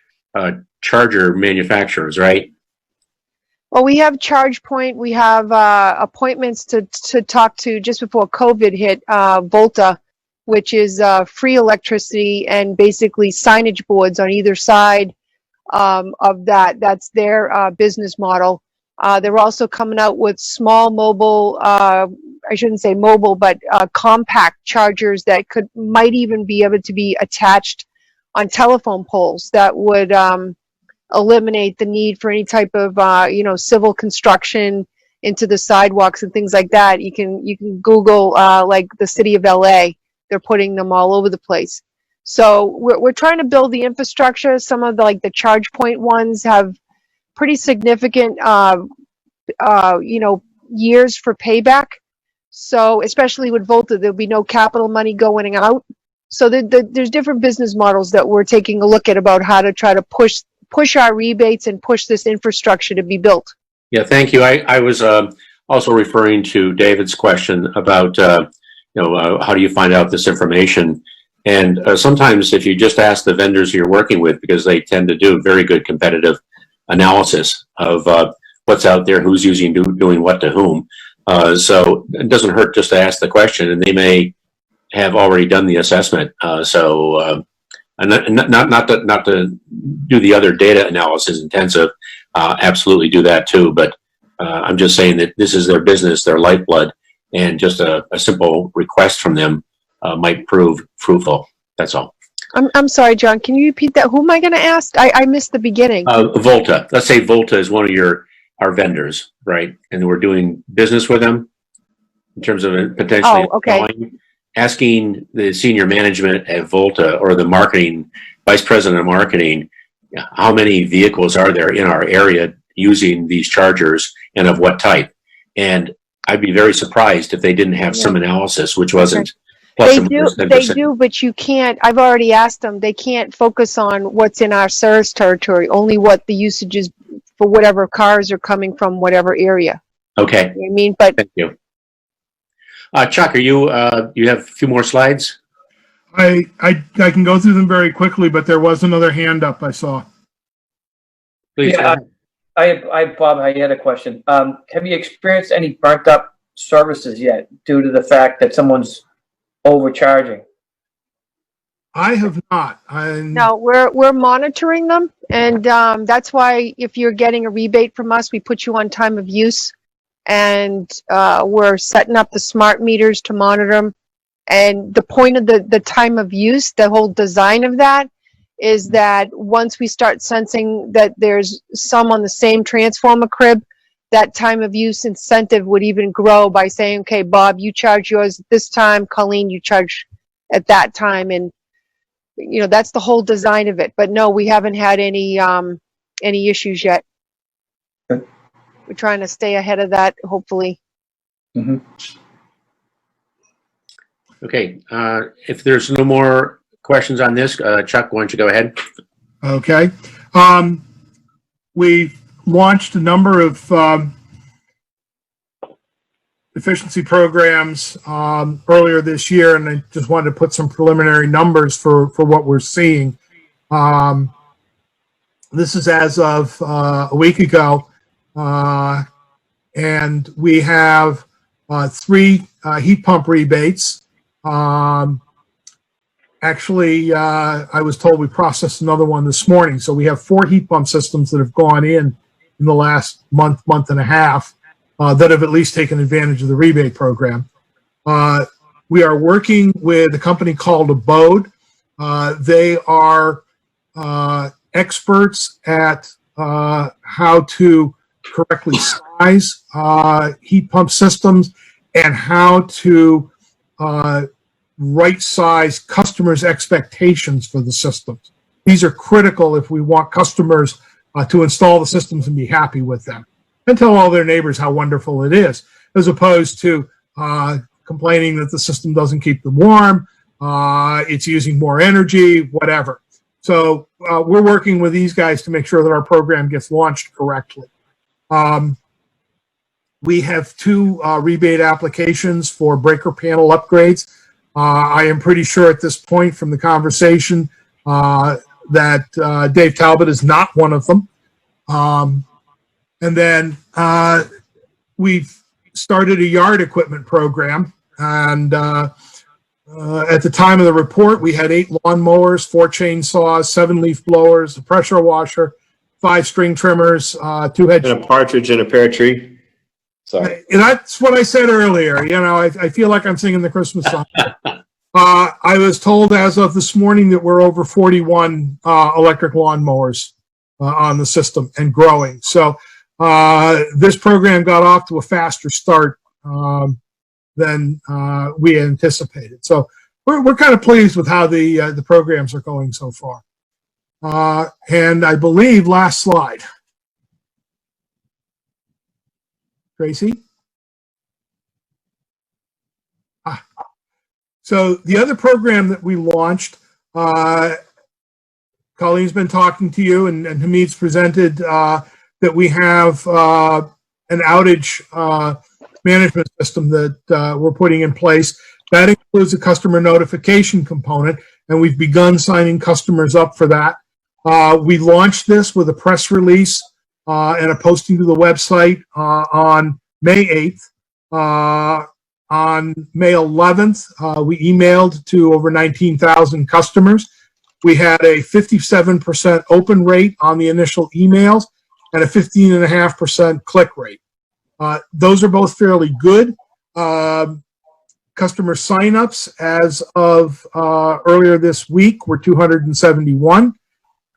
charger manufacturers, right? Well, we have ChargePoint. We have appointments to talk to just before COVID hit, Volta, which is free electricity and basically signage boards on either side of that. That's their business model. They're also coming out with small mobile, I shouldn't say mobile, but compact chargers that might even be able to be attached on telephone poles that would eliminate the need for any type of civil construction into the sidewalks and things like that. You can Google like the city of LA. They're putting them all over the place. So we're trying to build the infrastructure. Some of the ChargePoint ones have pretty significant years for payback. So especially with Volta, there'll be no capital money going out. So there's different business models that we're taking a look at about how to try to push our rebates and push this infrastructure to be built. Yeah, thank you. I was also referring to David's question about how do you find out this information? And sometimes if you just ask the vendors you're working with, because they tend to do very good competitive analysis of what's out there, who's doing what to whom. So it doesn't hurt just to ask the question, and they may have already done the assessment. And not to do the other data analysis intensive, absolutely do that too. But I'm just saying that this is their business, their lifeblood, and just a simple request from them might prove fruitful. That's all. I'm sorry, John. Can you repeat that? Who am I going to ask? I missed the beginning. Volta. Let's say Volta is one of our vendors, right? And we're doing business with them in terms of potentially asking the senior management at Volta or the vice president of marketing, how many vehicles are there in our area using these chargers and of what type? And I'd be very surprised if they didn't have some analysis, which wasn't. They do, but you can't. I've already asked them. They can't focus on what's in our service territory. Only what the usage is for whatever cars are coming from whatever area. Okay. You know what I mean, but thank you. Chuck, you have a few more slides? I can go through them very quickly, but there was another hand up I saw. Please. Yeah, Bob, I had a question. Have you experienced any burnt up services yet due to the fact that someone's overcharging? I have not. No, we're monitoring them, and that's why if you're getting a rebate from us, we put you on time of use, and we're setting up the smart meters to monitor them. And the point of the time of use, the whole design of that, is that once we start sensing that there's some on the same transformer crib, that time of use incentive would even grow by saying, okay, Bob, you charge yours at this time, Colleen, you charge at that time. And, that's the whole design of it. But no, we haven't had any issues yet. Good. We're trying to stay ahead of that, hopefully. Mm-hmm. Okay. If there's no more questions on this, Chuck, why don't you go ahead? Okay. We launched a number of efficiency programs earlier this year, and I just wanted to put some preliminary numbers for what we're seeing. This is as of a week ago, and we have 3 heat pump rebates. Actually, I was told we processed another one this morning, so we have 4 heat pump systems that have gone in the last month and a half that have at least taken advantage of the rebate program. We are working with a company called Abode. They are experts at how to correctly size heat pump systems and how to right size customers' expectations for the systems. These are critical if we want customers to install the systems and be happy with them and tell all their neighbors how wonderful it is, as opposed to complaining that the system doesn't keep them warm, it's using more energy, whatever. So we're working with these guys to make sure that our program gets launched correctly. We have 2 rebate applications for breaker panel upgrades. I am pretty sure at this point from the conversation that Dave Talbot is not one of them. And then we've started a yard equipment program. And at the time of the report, we had 8 lawnmowers, 4 chainsaws, 7 leaf blowers, a pressure washer, 5 string trimmers, 2 hedge. And a partridge in a pear tree. Sorry. That's what I said earlier. You know, I feel like I'm singing the Christmas song. I was told as of this morning that we're over 41 electric lawnmowers on the system and growing. So this program got off to a faster start than we anticipated. So we're kind of pleased with how the programs are going so far. And I believe last slide. Tracy? So the other program that we launched, Colleen's been talking to you and Hamid's presented that we have an outage management system that we're putting in place. That includes a customer notification component, and we've begun signing customers up for that. We launched this with a press release and a posting to the website on May 8th. On May 11th, we emailed to over 19,000 customers. We had a 57% open rate on the initial emails and a 15.5% click rate. Those are both fairly good. Customer signups as of earlier this week were 271.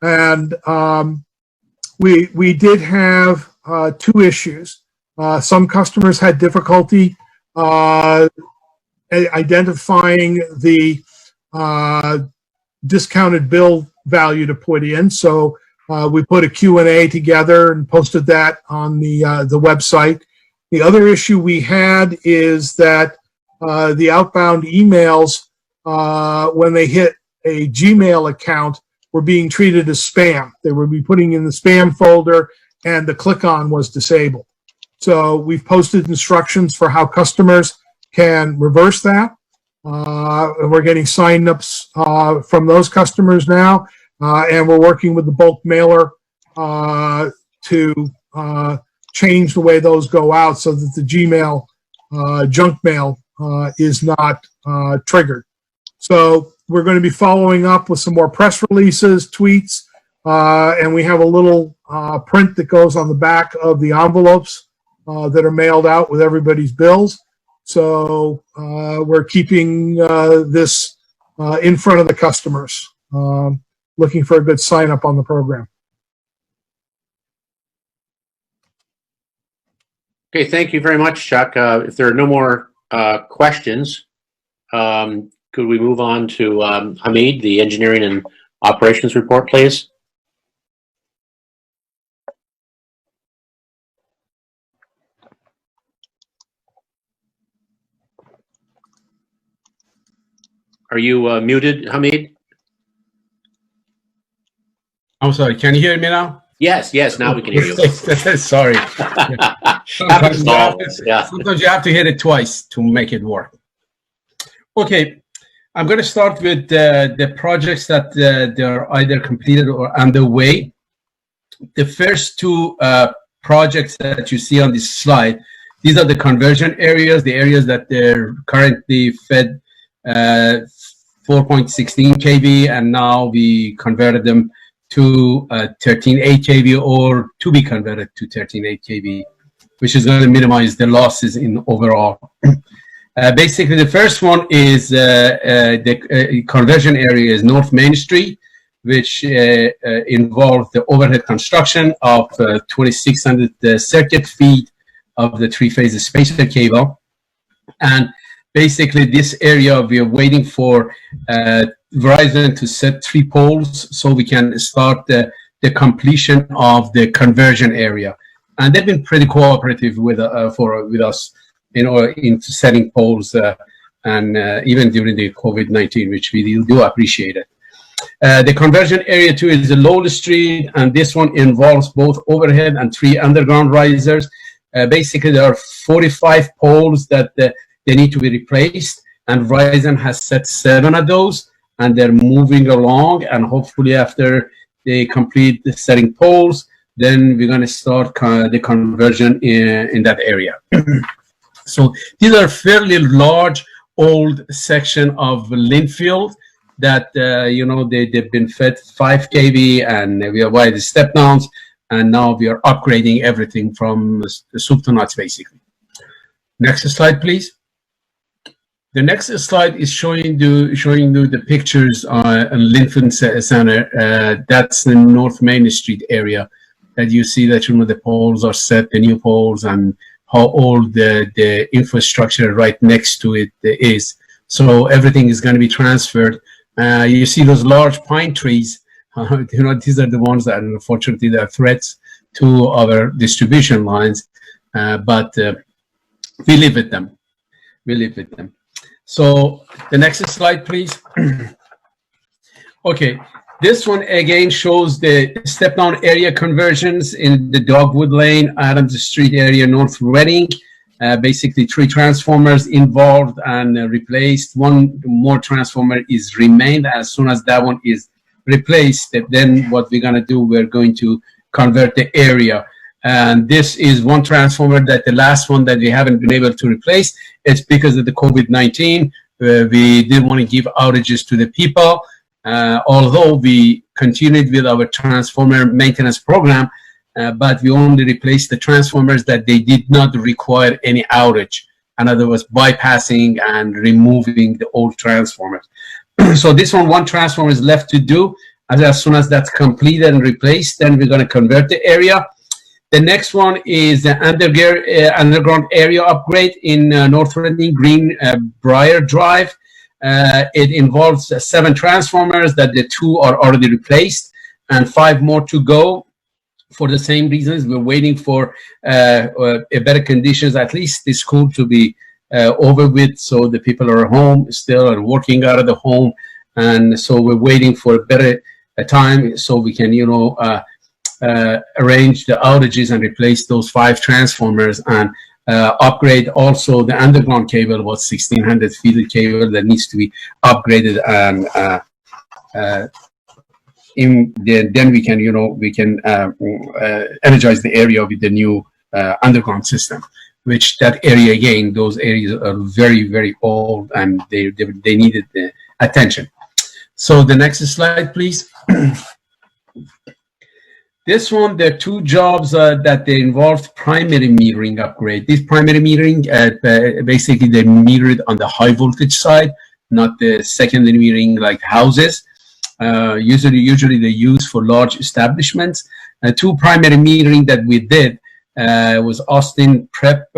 And we did have 2 issues. Some customers had difficulty identifying the discounted bill value to put in. So we put a Q&A together and posted that on the website. The other issue we had is that the outbound emails, when they hit a Gmail account, were being treated as spam. They would be putting in the spam folder and the click-on was disabled. So we've posted instructions for how customers can reverse that. And we're getting sign-ups from those customers now. And we're working with the bulk mailer to change the way those go out so that the Gmail junk mail is not triggered. So we're going to be following up with some more press releases, tweets, and we have a little print that goes on the back of the envelopes that are mailed out with everybody's bills. So we're keeping this in front of the customers, looking for a good sign up on the program. Okay, thank you very much, Chuck. If there are no more questions, could we move on to Hamid, the engineering and operations report, please? Are you muted, Hamid? I'm sorry, can you hear me now? Yes, now we can hear you. Sorry. Sometimes you have to hit it twice to make it work. Okay, I'm going to start with the projects that they're either completed or underway. The first 2 projects that you see on this slide, these are the conversion areas, the areas that they're currently fed 4.16 kV, and now we converted them to 13.8 kV or to be converted to 13.8 kV, which is going to minimize the losses in overall. Basically, the first one is the conversion area is North Main Street, which involved the overhead construction of 2,600 circuit feet of the 3-phase spacer cable. And basically, this area, we are waiting for Verizon to set 3 poles so we can start the completion of the conversion area. And they've been pretty cooperative with us in setting poles and even during the COVID-19, which we do appreciate it. The conversion area 2 is the Lowell Street, and this one involves both overhead and 3 underground risers. Basically, there are 45 poles that they need to be replaced. and Verizon has set 7 of those, and they're moving along, and hopefully after they complete the setting poles, then we're going to start the conversion in that area. So these are fairly large, old section of Linfield that, they've been fed 5 kV, and we have wired the step downs, and now we are upgrading everything from the soup to nuts, basically. Next slide, please. The next slide is showing you the pictures on Linfield Center. That's the North Main Street area that you see that, the poles are set, the new poles, and how old the infrastructure right next to it is. So everything is going to be transferred. You see those large pine trees. These are the ones that, unfortunately, they are threats to our distribution lines. But we live with them. We live with them. So the next slide, please. Okay. This one again shows the step down area conversions in the Dogwood Lane, Adams Street area, North Reading. Basically 3 transformers involved and replaced. 1 more transformer is remained. As soon as that one is replaced, then what we're going to do, we're going to convert the area. And this is 1 transformer that the last one that we haven't been able to replace. It's because of the COVID-19. We didn't want to give outages to the people. Although we continued with our transformer maintenance program, but we only replaced the transformers that they did not require any outage. In other words, bypassing and removing the old transformers. So this one transformer is left to do. As soon as that's completed and replaced, then we're going to convert the area. The next one is the underground area upgrade in North Reading, Green Briar Drive. It involves 7 transformers that the 2 are already replaced and 5 more to go. For the same reasons, we're waiting for better conditions, at least the school to be over with, so the people are home still and working out of the home. And so we're waiting for a better time so we can, arrange the outages and replace those 5 transformers and upgrade also the underground cable, about 1,600 feet of cable that needs to be upgraded, and then we can energize the area with the new underground system. Which that area again, those areas are very, very old and they needed the attention. So the next slide, please. This one, there are 2 jobs that they involved primary metering upgrade. This primary metering, basically they metered on the high voltage side, not the secondary metering like houses. Usually they use for large establishments. 2 primary metering that we did was Austin Prep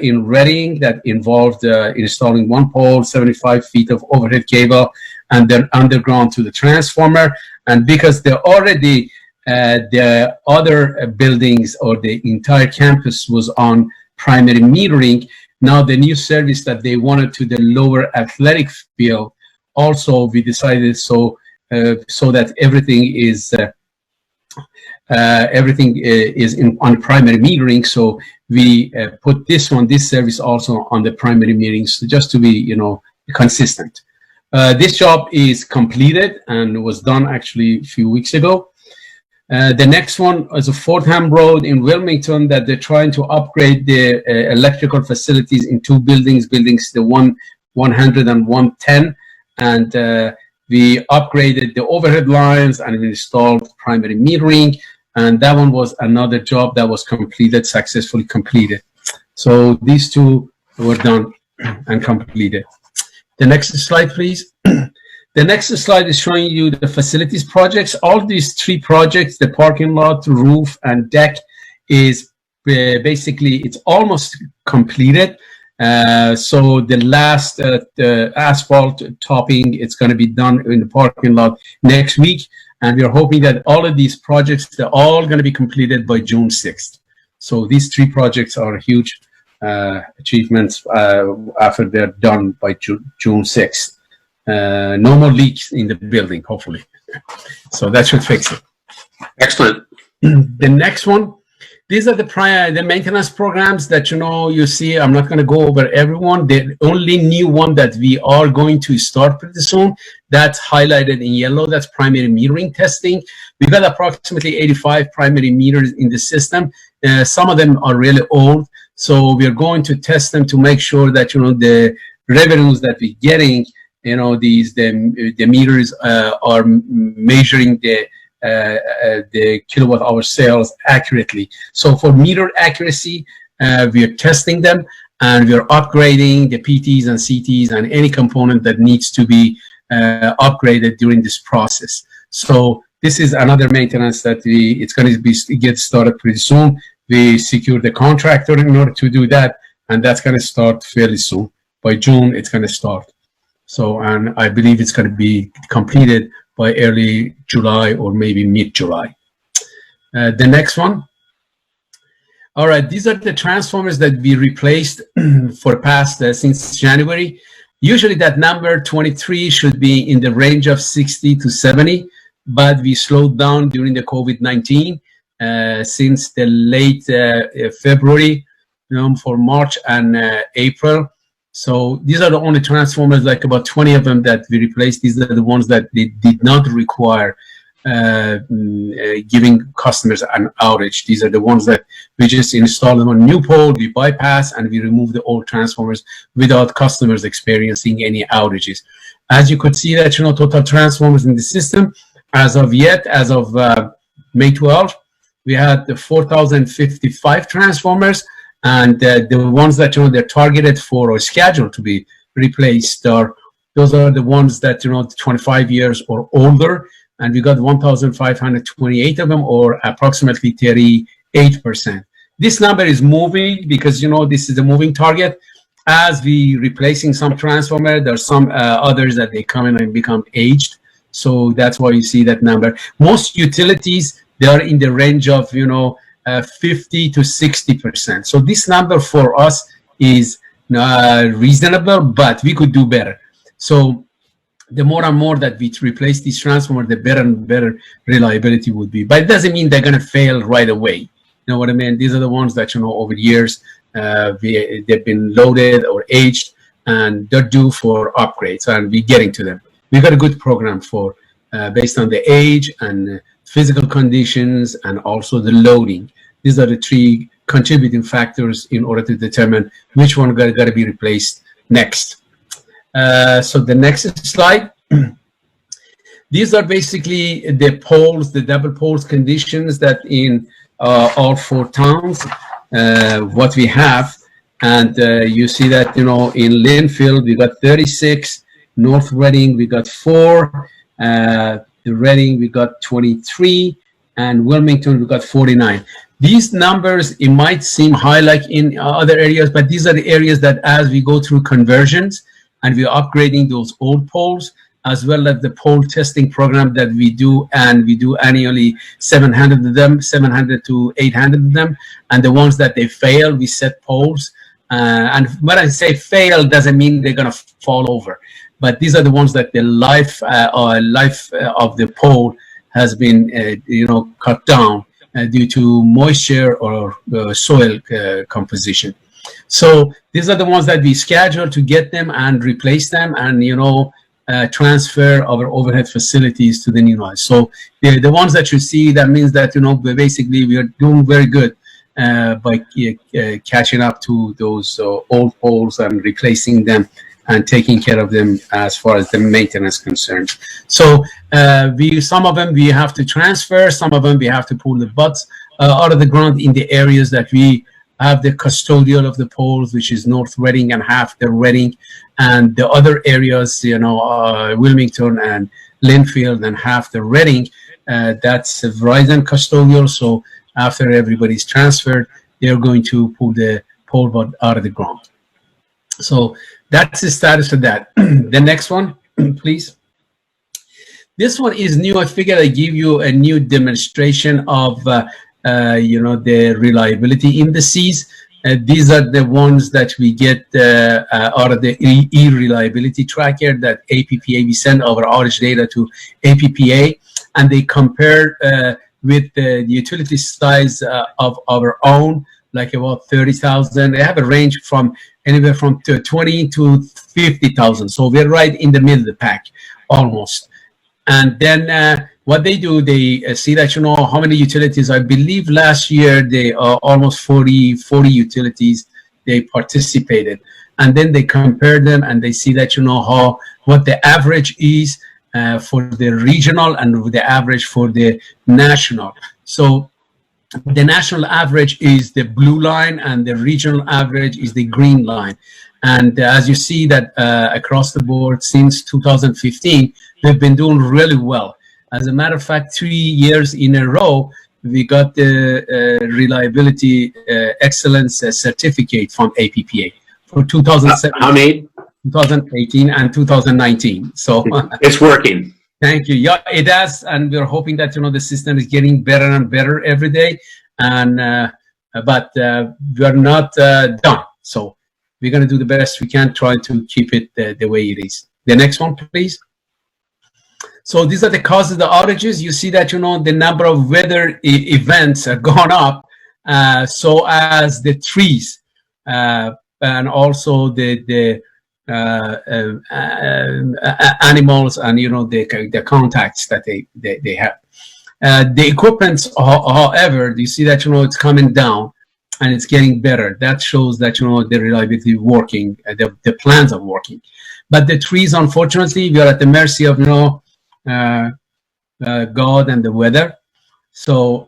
in Reading that involved installing 1 pole, 75 feet of overhead cable, and then underground to the transformer. And because they're already the other buildings or the entire campus was on primary metering, now the new service that they wanted to the lower athletic field, also we decided so that everything is on primary metering. So we put this service also on the primary metering, so just to be consistent. This job is completed and was done actually a few weeks ago. The next one is a Fordham Road in Wilmington that they're trying to upgrade the electrical facilities in 2 buildings, the 100 and 110, and we upgraded the overhead lines and we installed primary metering, and that one was another job that was successfully completed. So these 2 were done and completed. The next slide, please. The next slide is showing you the facilities projects. All these 3 projects, the parking lot, roof, and deck, is basically, it's almost completed. So the last the asphalt topping, it's going to be done in the parking lot next week. And we are hoping that all of these projects, they're all going to be completed by June 6th. So these 3 projects are huge achievements after they're done by June 6th. No more leaks in the building, hopefully. So that should fix it. Excellent. The next one, These are the maintenance programs that you see. I'm not going to go over everyone. The only new one that we are going to start pretty soon, that's highlighted in yellow. That's primary metering testing. We've got approximately 85 primary meters in the system. Some of them are really old, so we're going to test them to make sure that the revenues that we're getting, the meters are measuring the kilowatt hour sales accurately. So for meter accuracy, we are testing them, and we are upgrading the PTs and CTs and any component that needs to be upgraded during this process. So this is another maintenance that it's going to get started pretty soon. We secured the contractor in order to do that, and that's going to start fairly soon. By June, it's going to start. So, and I believe it's going to be completed by early July or maybe mid-July. The next one. All right, these are the transformers that we replaced for past since January. Usually that number 23 should be in the range of 60 to 70, but we slowed down during the COVID-19 since the late February, for March and April. So these are the only transformers, like about 20 of them that we replaced. These are the ones that they did not require giving customers an outage. These are the ones that we just install them on a new pole, we bypass, and we remove the old transformers without customers experiencing any outages. As you could see that, total transformers in the system, as of May 12th, we had the 4,055 transformers, and the ones that they're targeted for or scheduled to be replaced those are the ones that 25 years or older, and we got 1,528 of them, or approximately 38%. This number is moving because this is a moving target. As we replacing some transformer, there's some others that they come in and become aged, so that's why you see that number. Most utilities, they are in the range of 50 to 60%. So this number for us is reasonable, but we could do better. So the more and more that we replace these transformers, the better and better reliability would be. But it doesn't mean they're going to fail right away. You know what I mean? These are the ones that over years they've been loaded or aged, and they're due for upgrades, and we're getting to them. We've got a good program for based on the age and physical conditions and also the loading. These are the three contributing factors in order to determine which one got to be replaced next. So the next slide. These are basically the poles, the double poles conditions that in all four towns, what we have. And you see that, in Linfield, we got 36, North Reading, we got 4, the Reading, we got 23, and Wilmington, we got 49. These numbers, it might seem high like in other areas, but these are the areas that as we go through conversions and we're upgrading those old poles, as well as the pole testing program that we do, and we do annually 700 of them, 700 to 800 of them, and the ones that they fail, we set poles. And when I say fail, doesn't mean they're going to fall over, but these are the ones that the life of the pole has been, cut down due to moisture or soil composition. So these are the ones that we schedule to get them and replace them, and transfer our overhead facilities to the new ones. So the ones that you see, that means that basically we are doing very good by catching up to those old poles and replacing them and taking care of them as far as the maintenance concerned. So some of them we have to transfer, some of them we have to pull the butts out of the ground in the areas that we have the custodial of the poles, which is North Reading and half the Reading, and the other areas, Wilmington and Linfield and half the Reading, that's Verizon custodial. So after everybody's transferred, they're going to pull the pole butt out of the ground. So that's the status of that. The next one, please. This one is new. I figured I'd give you a new demonstration of the reliability indices. These are the ones that we get out of the e-reliability tracker that APPA, we send our outage data to APPA, and they compare with the utility size of our own, like about 30,000. They have a range from anywhere from 20 to 50,000. So we're right in the middle of the pack, almost. And then what they do, they see that, you know, how many utilities. I believe last year they almost 40 utilities they participated, and then they compare them and they see that, you know, what the average is for the regional and the average for the national. So the national average is the blue line and the regional average is the green line. And as you see that across the board since 2015, we've been doing really well. As a matter of fact, 3 years in a row, we got the reliability excellence certificate from APPA for 2017, How many? 2018, and 2019. So It's working. thank you. Yeah, it does, and we're hoping that, you know, the system is getting better and better every day. And but we're not done. So we're going to do the best we can, try to keep it the way it is. The next one, please. So these are the causes of the outages. You see that, you know, the number of weather events are gone up, so as the trees, and also the animals, and, you know, the contacts that they have. The equipment, however, you see that, you know, it's coming down and it's getting better. That shows that, you know, the reliability is working, the plans are working. But the trees, unfortunately, we are at the mercy of, you know, God and the weather. So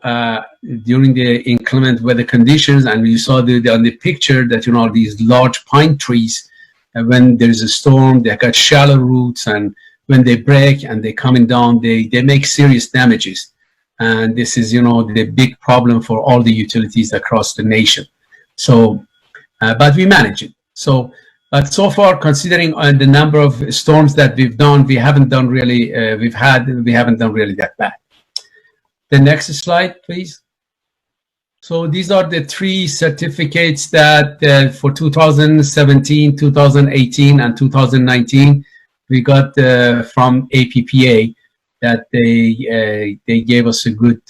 during the inclement weather conditions, and you saw on the picture that, you know, these large pine trees, when there's a storm, they got shallow roots, and when they break and they're coming down, they make serious damages. And this is, you know, the big problem for all the utilities across the nation. So, but we manage it. So, but so far, considering the number of storms that we've done, we haven't done really, we haven't done really that bad. The next slide, please. So these are the 3 certificates that for 2017, 2018, and 2019, we got from APPA, that they gave us a good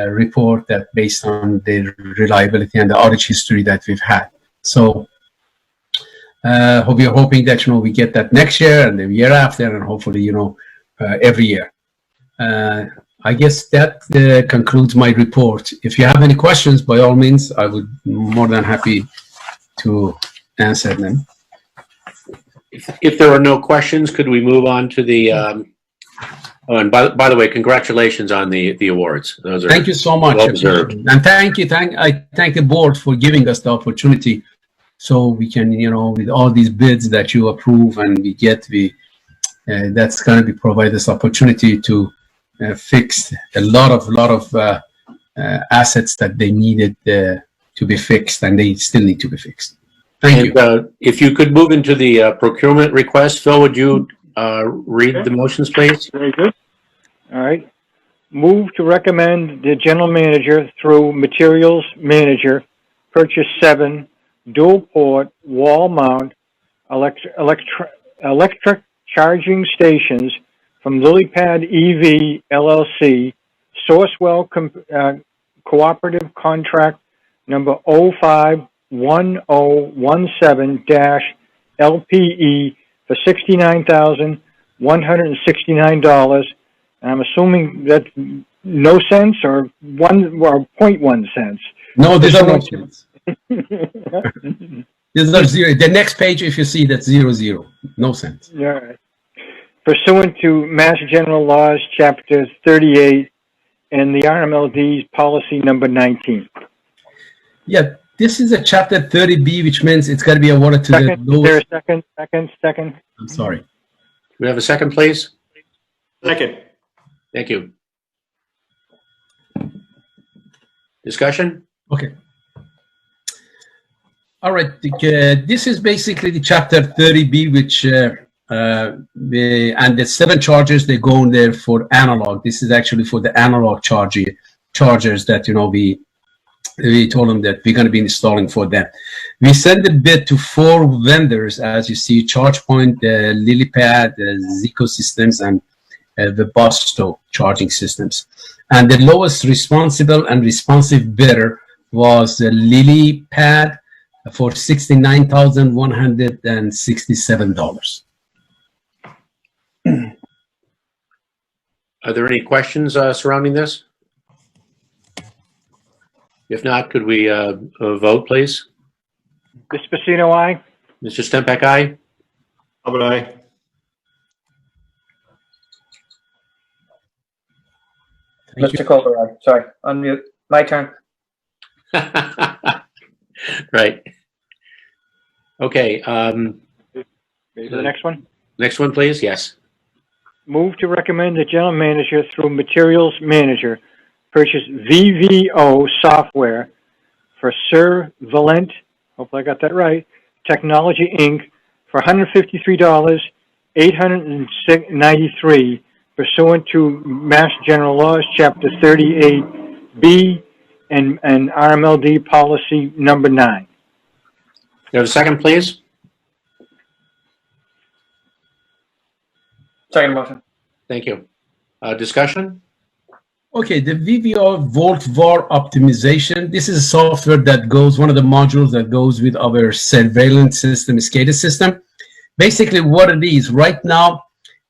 report that based on the reliability and the outage history that we've had. So we're hoping that, you know, we get that next year and the year after, and hopefully, you know, every year. I guess that concludes my report. If you have any questions, by all means, I would be more than happy to answer them. If there are no questions, could we move on to the, oh, and by the way, congratulations on the awards. Those are thank you so much. Well deserved. And I thank the board for giving us the opportunity, so we can, you know, with all these bids that you approve and we get, that's going to be provide us opportunity to fix a lot of assets that they needed to be fixed, and they still need to be fixed. Thank you. If you could move into the procurement request, Phil, would you read the motions, please? Very good. All right. Move to recommend the general manager through materials manager purchase 7 dual port wall mount electric charging stations from LilyPad EV LLC, Sourcewell Cooperative Contract number 051017-LPE for $69,169. And I'm assuming that's no cents or 0.1 cents. No, these are no cents. These are 0. The next page, if you see, that's 00. No cents. All right. Pursuant to Mass General Laws, Chapter 38, and the RMLD's policy number 19. Yeah, this is a Chapter 30B, which means it's got to be awarded to the lowest. Is there a second? I'm sorry. Do we have a second, please? Second. Thank you. Discussion? Okay. All right. This is basically the Chapter 30B, which and the 7 chargers, they go in there for analog. This is actually for the analog chargers that, you know, we told them that we're going to be installing for them. We sent the bid to 4 vendors, as you see: ChargePoint, LilyPad, Zico Systems, and Webasto charging systems. And the lowest responsible and responsive bidder was Lily Pad for $69,167. Are there any questions surrounding this? If not, could we vote, please? Mr. Pacino, aye. Mr. Stempak, aye. How about I? Thank you. Mr. Colter, sorry, unmute. My turn. Right. Okay. The next one. Next one, please. Yes. Move to recommend the general manager through materials manager purchase VVO software for Survalent, hopefully I got that right, Technology Inc. for $153, $893 pursuant to Mass General Laws, Chapter 38B and RMLD Policy Number 9. You have a second, please? Second motion. Thank you. Discussion? Okay, the VVO Volt VAR optimization. This is a software that goes, one of the modules that goes with our surveillance system, SCADA system. Basically what it is right now,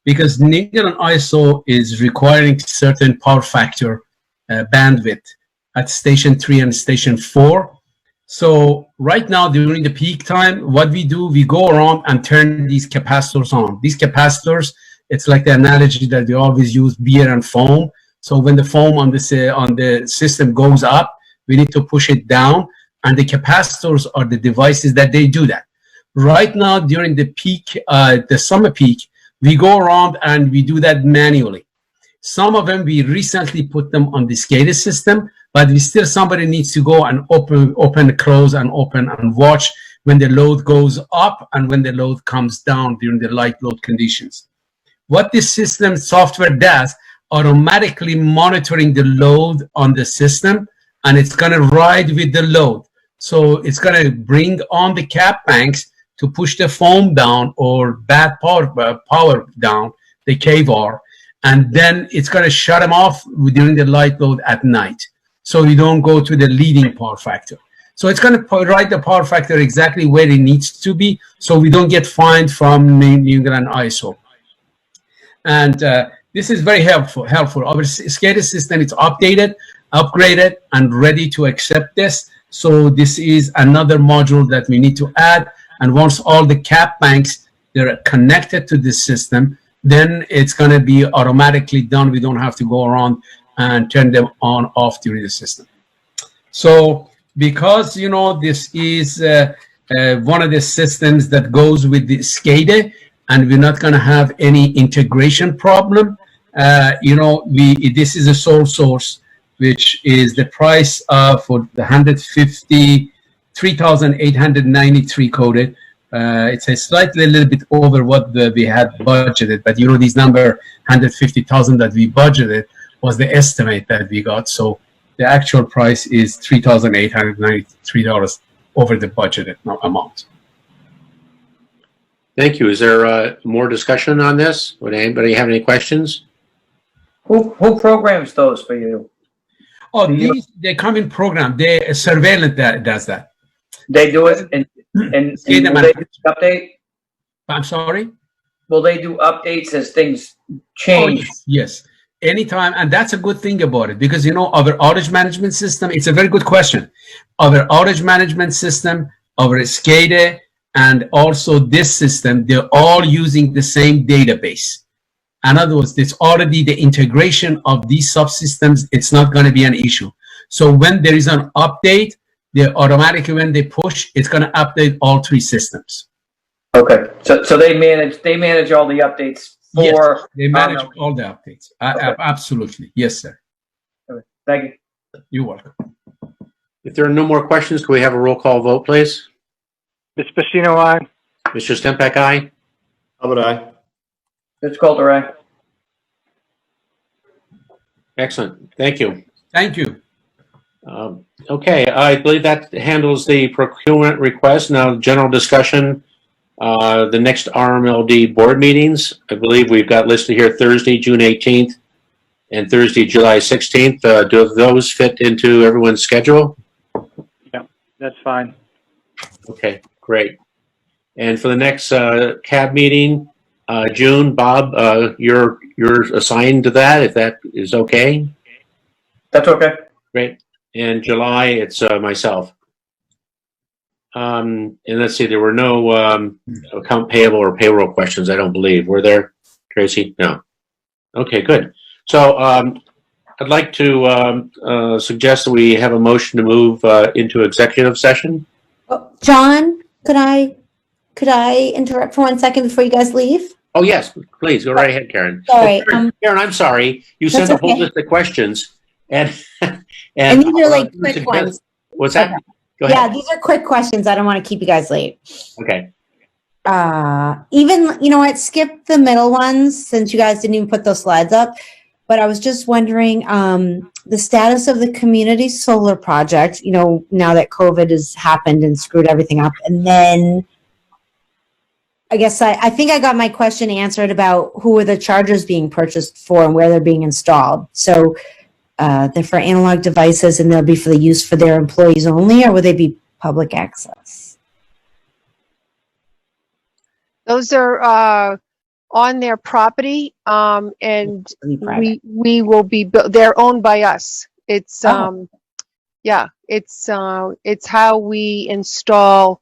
because New England ISO is requiring certain power factor bandwidth at station 3 and station 4. So right now during the peak time, what we do, we go around and turn these capacitors on. These capacitors, it's like the analogy that we always use, beer and foam. So when the foam on the system goes up, we need to push it down, and the capacitors are the devices that they do that. Right now during the peak, the summer peak, we go around and we do that manually. Some of them we recently put them on the SCADA system, but we still, somebody needs to go and open, close, and open and watch when the load goes up and when the load comes down during the light load conditions. What this system software does, automatically monitoring the load on the system, and it's going to ride with the load. So it's going to bring on the cap banks to push the foam down or bad power down, the KVAR, and then it's going to shut them off during the light load at night. So you don't go to the leading power factor. So it's going to ride the power factor exactly where it needs to be, so we don't get fined from New England ISO. And this is very helpful. Our SCADA system is updated, upgraded, and ready to accept this. So this is another module that we need to add. And once all the cap banks, they're connected to this system, then it's going to be automatically done. We don't have to go around and turn them on, off during the system. So because, you know, this is one of the systems that goes with the SCADA, and we're not going to have any integration problem. You know, this is a sole source, which is the price for the 3,893 coded. It's a slightly a little bit over what we had budgeted, but you know, these number 150,000 that we budgeted was the estimate that we got. So the actual price is $3,893 over the budgeted amount. Thank you. Is there more discussion on this? Would anybody have any questions? Who programs those for you? Oh, they come in program. The surveillance that does that. They do it, and will they do update? I'm sorry? Will they do updates as things change? Oh, yes. Anytime, and that's a good thing about it, because you know, our outage management system, it's a very good question. Our outage management system, our SCADA, and also this system, they're all using the same database. In other words, it's already the integration of these subsystems, it's not going to be an issue. So when there is an update, they automatically, when they push, it's going to update all three systems. Okay, so they manage all the updates for. Yes, they manage all the updates. Okay. Absolutely, yes, sir. Okay. Thank you. You're welcome. If there are no more questions, can we have a roll call vote, please? Mr. Pacino, aye. Mr. Stempak, aye. How about I? Mr. Colter, aye. Excellent. Thank you. Thank you. Okay, I believe that handles the procurement request. Now, general discussion The next RMLD board meetings, I believe we've got listed here Thursday, June 18th and Thursday, July 16th. Do those fit into everyone's schedule? That's fine. Okay, great. And for the next CAB meeting, June, Bob, you're assigned to that, if that is okay. That's okay. Great. And July, it's myself. And let's see, there were no account payable or payroll questions, I don't believe. Were there, Tracy? No. Okay, good. So I'd like to suggest that we have a motion to move into executive session. John, could I interrupt for 1 second before you guys leave? Oh, yes, please, go right ahead, Karen. Sorry. Oh, Karen, I'm sorry. You sent a whole list of questions. And these are like quick ones. What's that? Okay. Go ahead. Yeah, these are quick questions. I don't want to keep you guys late. Okay. Even, you know what, skip the middle ones since you guys didn't even put those slides up. But I was just wondering the status of the community solar project, you know, now that COVID has happened and screwed everything up. And then I guess I think I got my question answered about who are the chargers being purchased for and where they're being installed. So they're for analog devices and they'll be for the use for their employees only, or will they be public access? Those are on their property, and we will be. They're owned by us. It's yeah. It's how we install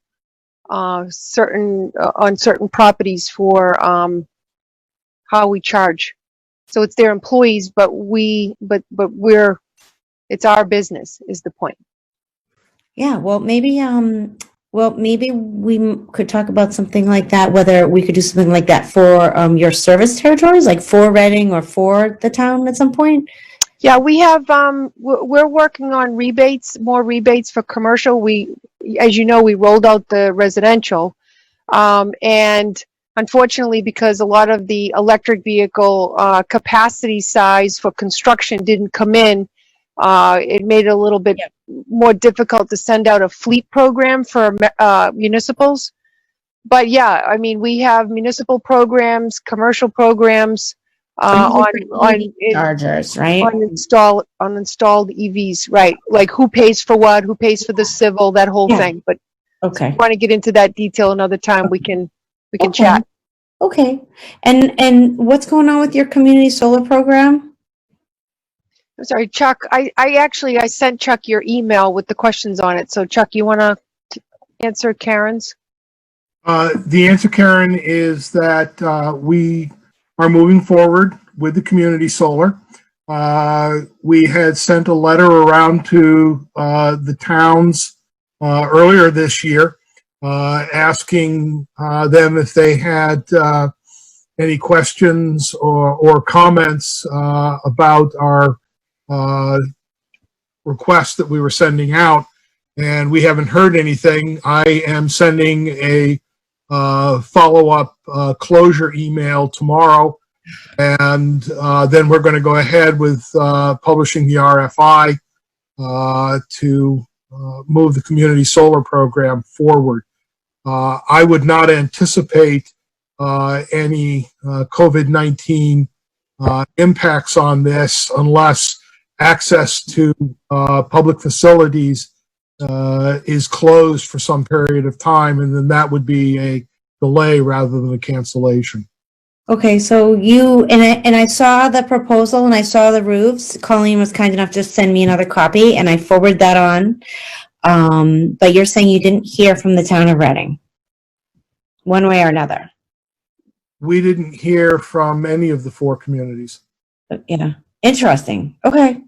certain on certain properties for how we charge. So it's their employees, but it's our business is the point. Yeah, well, maybe we could talk about something like that, whether we could do something like that for your service territories, like for Reading or for the town at some point. Yeah, we have, we're working on rebates, more rebates for commercial. As you know, we rolled out the residential, and unfortunately, because a lot of the electric vehicle capacity size for construction didn't come in, it made it a little bit more difficult to send out a fleet program for municipals. But yeah, I mean, we have municipal programs, commercial programs on chargers, right? on installed EVs, right? Like who pays for what, who pays for the civil, that whole thing. But okay, if you want to get into that detail another time, we can chat. Okay, and what's going on with your community solar program? I'm sorry, Chuck. I sent Chuck your email with the questions on it. So Chuck, you want to answer Karen's? The answer, Karen, is that we are moving forward with the community solar. We had sent a letter around to the towns earlier this year, asking them if they had any questions or comments about our request that we were sending out, and we haven't heard anything. I am sending a follow-up closure email tomorrow, and then we're going to go ahead with publishing the RFI to move the community solar program forward. I would not anticipate any COVID-19 impacts on this unless access to public facilities is closed for some period of time, and then that would be a delay rather than a cancellation. Okay, so I saw the proposal and I saw the roofs. Colleen was kind enough to send me another copy, and I forwarded that on. But you're saying you didn't hear from the town of Reading, one way or another? We didn't hear from any of the 4 communities. Yeah, interesting. Okay.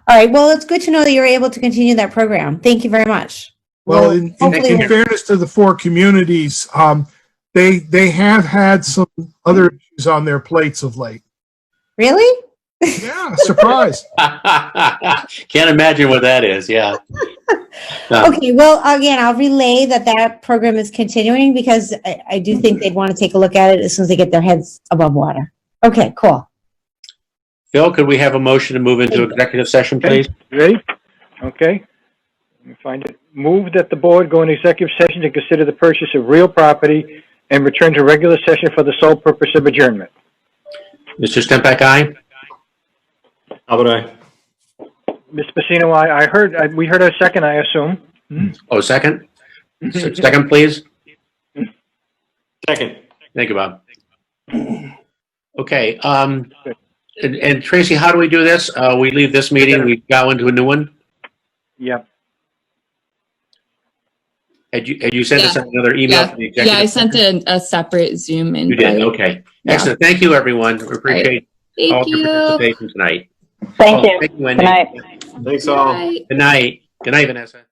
All right. Well, it's good to know that you're able to continue that program. Thank you very much. Well, in fairness to the 4 communities, they have had some other issues on their plates of late. Really? Yeah, surprise. Can't imagine what that is. Yeah. Okay. Well, again, I'll relay that program is continuing because I do think they'd want to take a look at it as soon as they get their heads above water. Okay, cool. Phil, could we have a motion to move into executive session, please? Ready? Okay. Let me find it. Move that the board go into executive session to consider the purchase of real property and return to regular session for the sole purpose of adjournment. Mr. Stempak, aye? How about I? Ms. Pacino, we heard a second, I assume. Oh, second? Second, please? Second. Thank you, Bob. Okay, and Tracy, how do we do this? We leave this meeting, we go into a new one? Yep. Had you sent us another email? Yeah, from the executive I sent a separate Zoom invite. You did, okay. Yeah. Excellent, thank you, everyone. We appreciate all Thank your you. participation tonight. Thank you. Thank you, Wendy. Good night. Thanks all. Bye. Good night. Good night, Vanessa.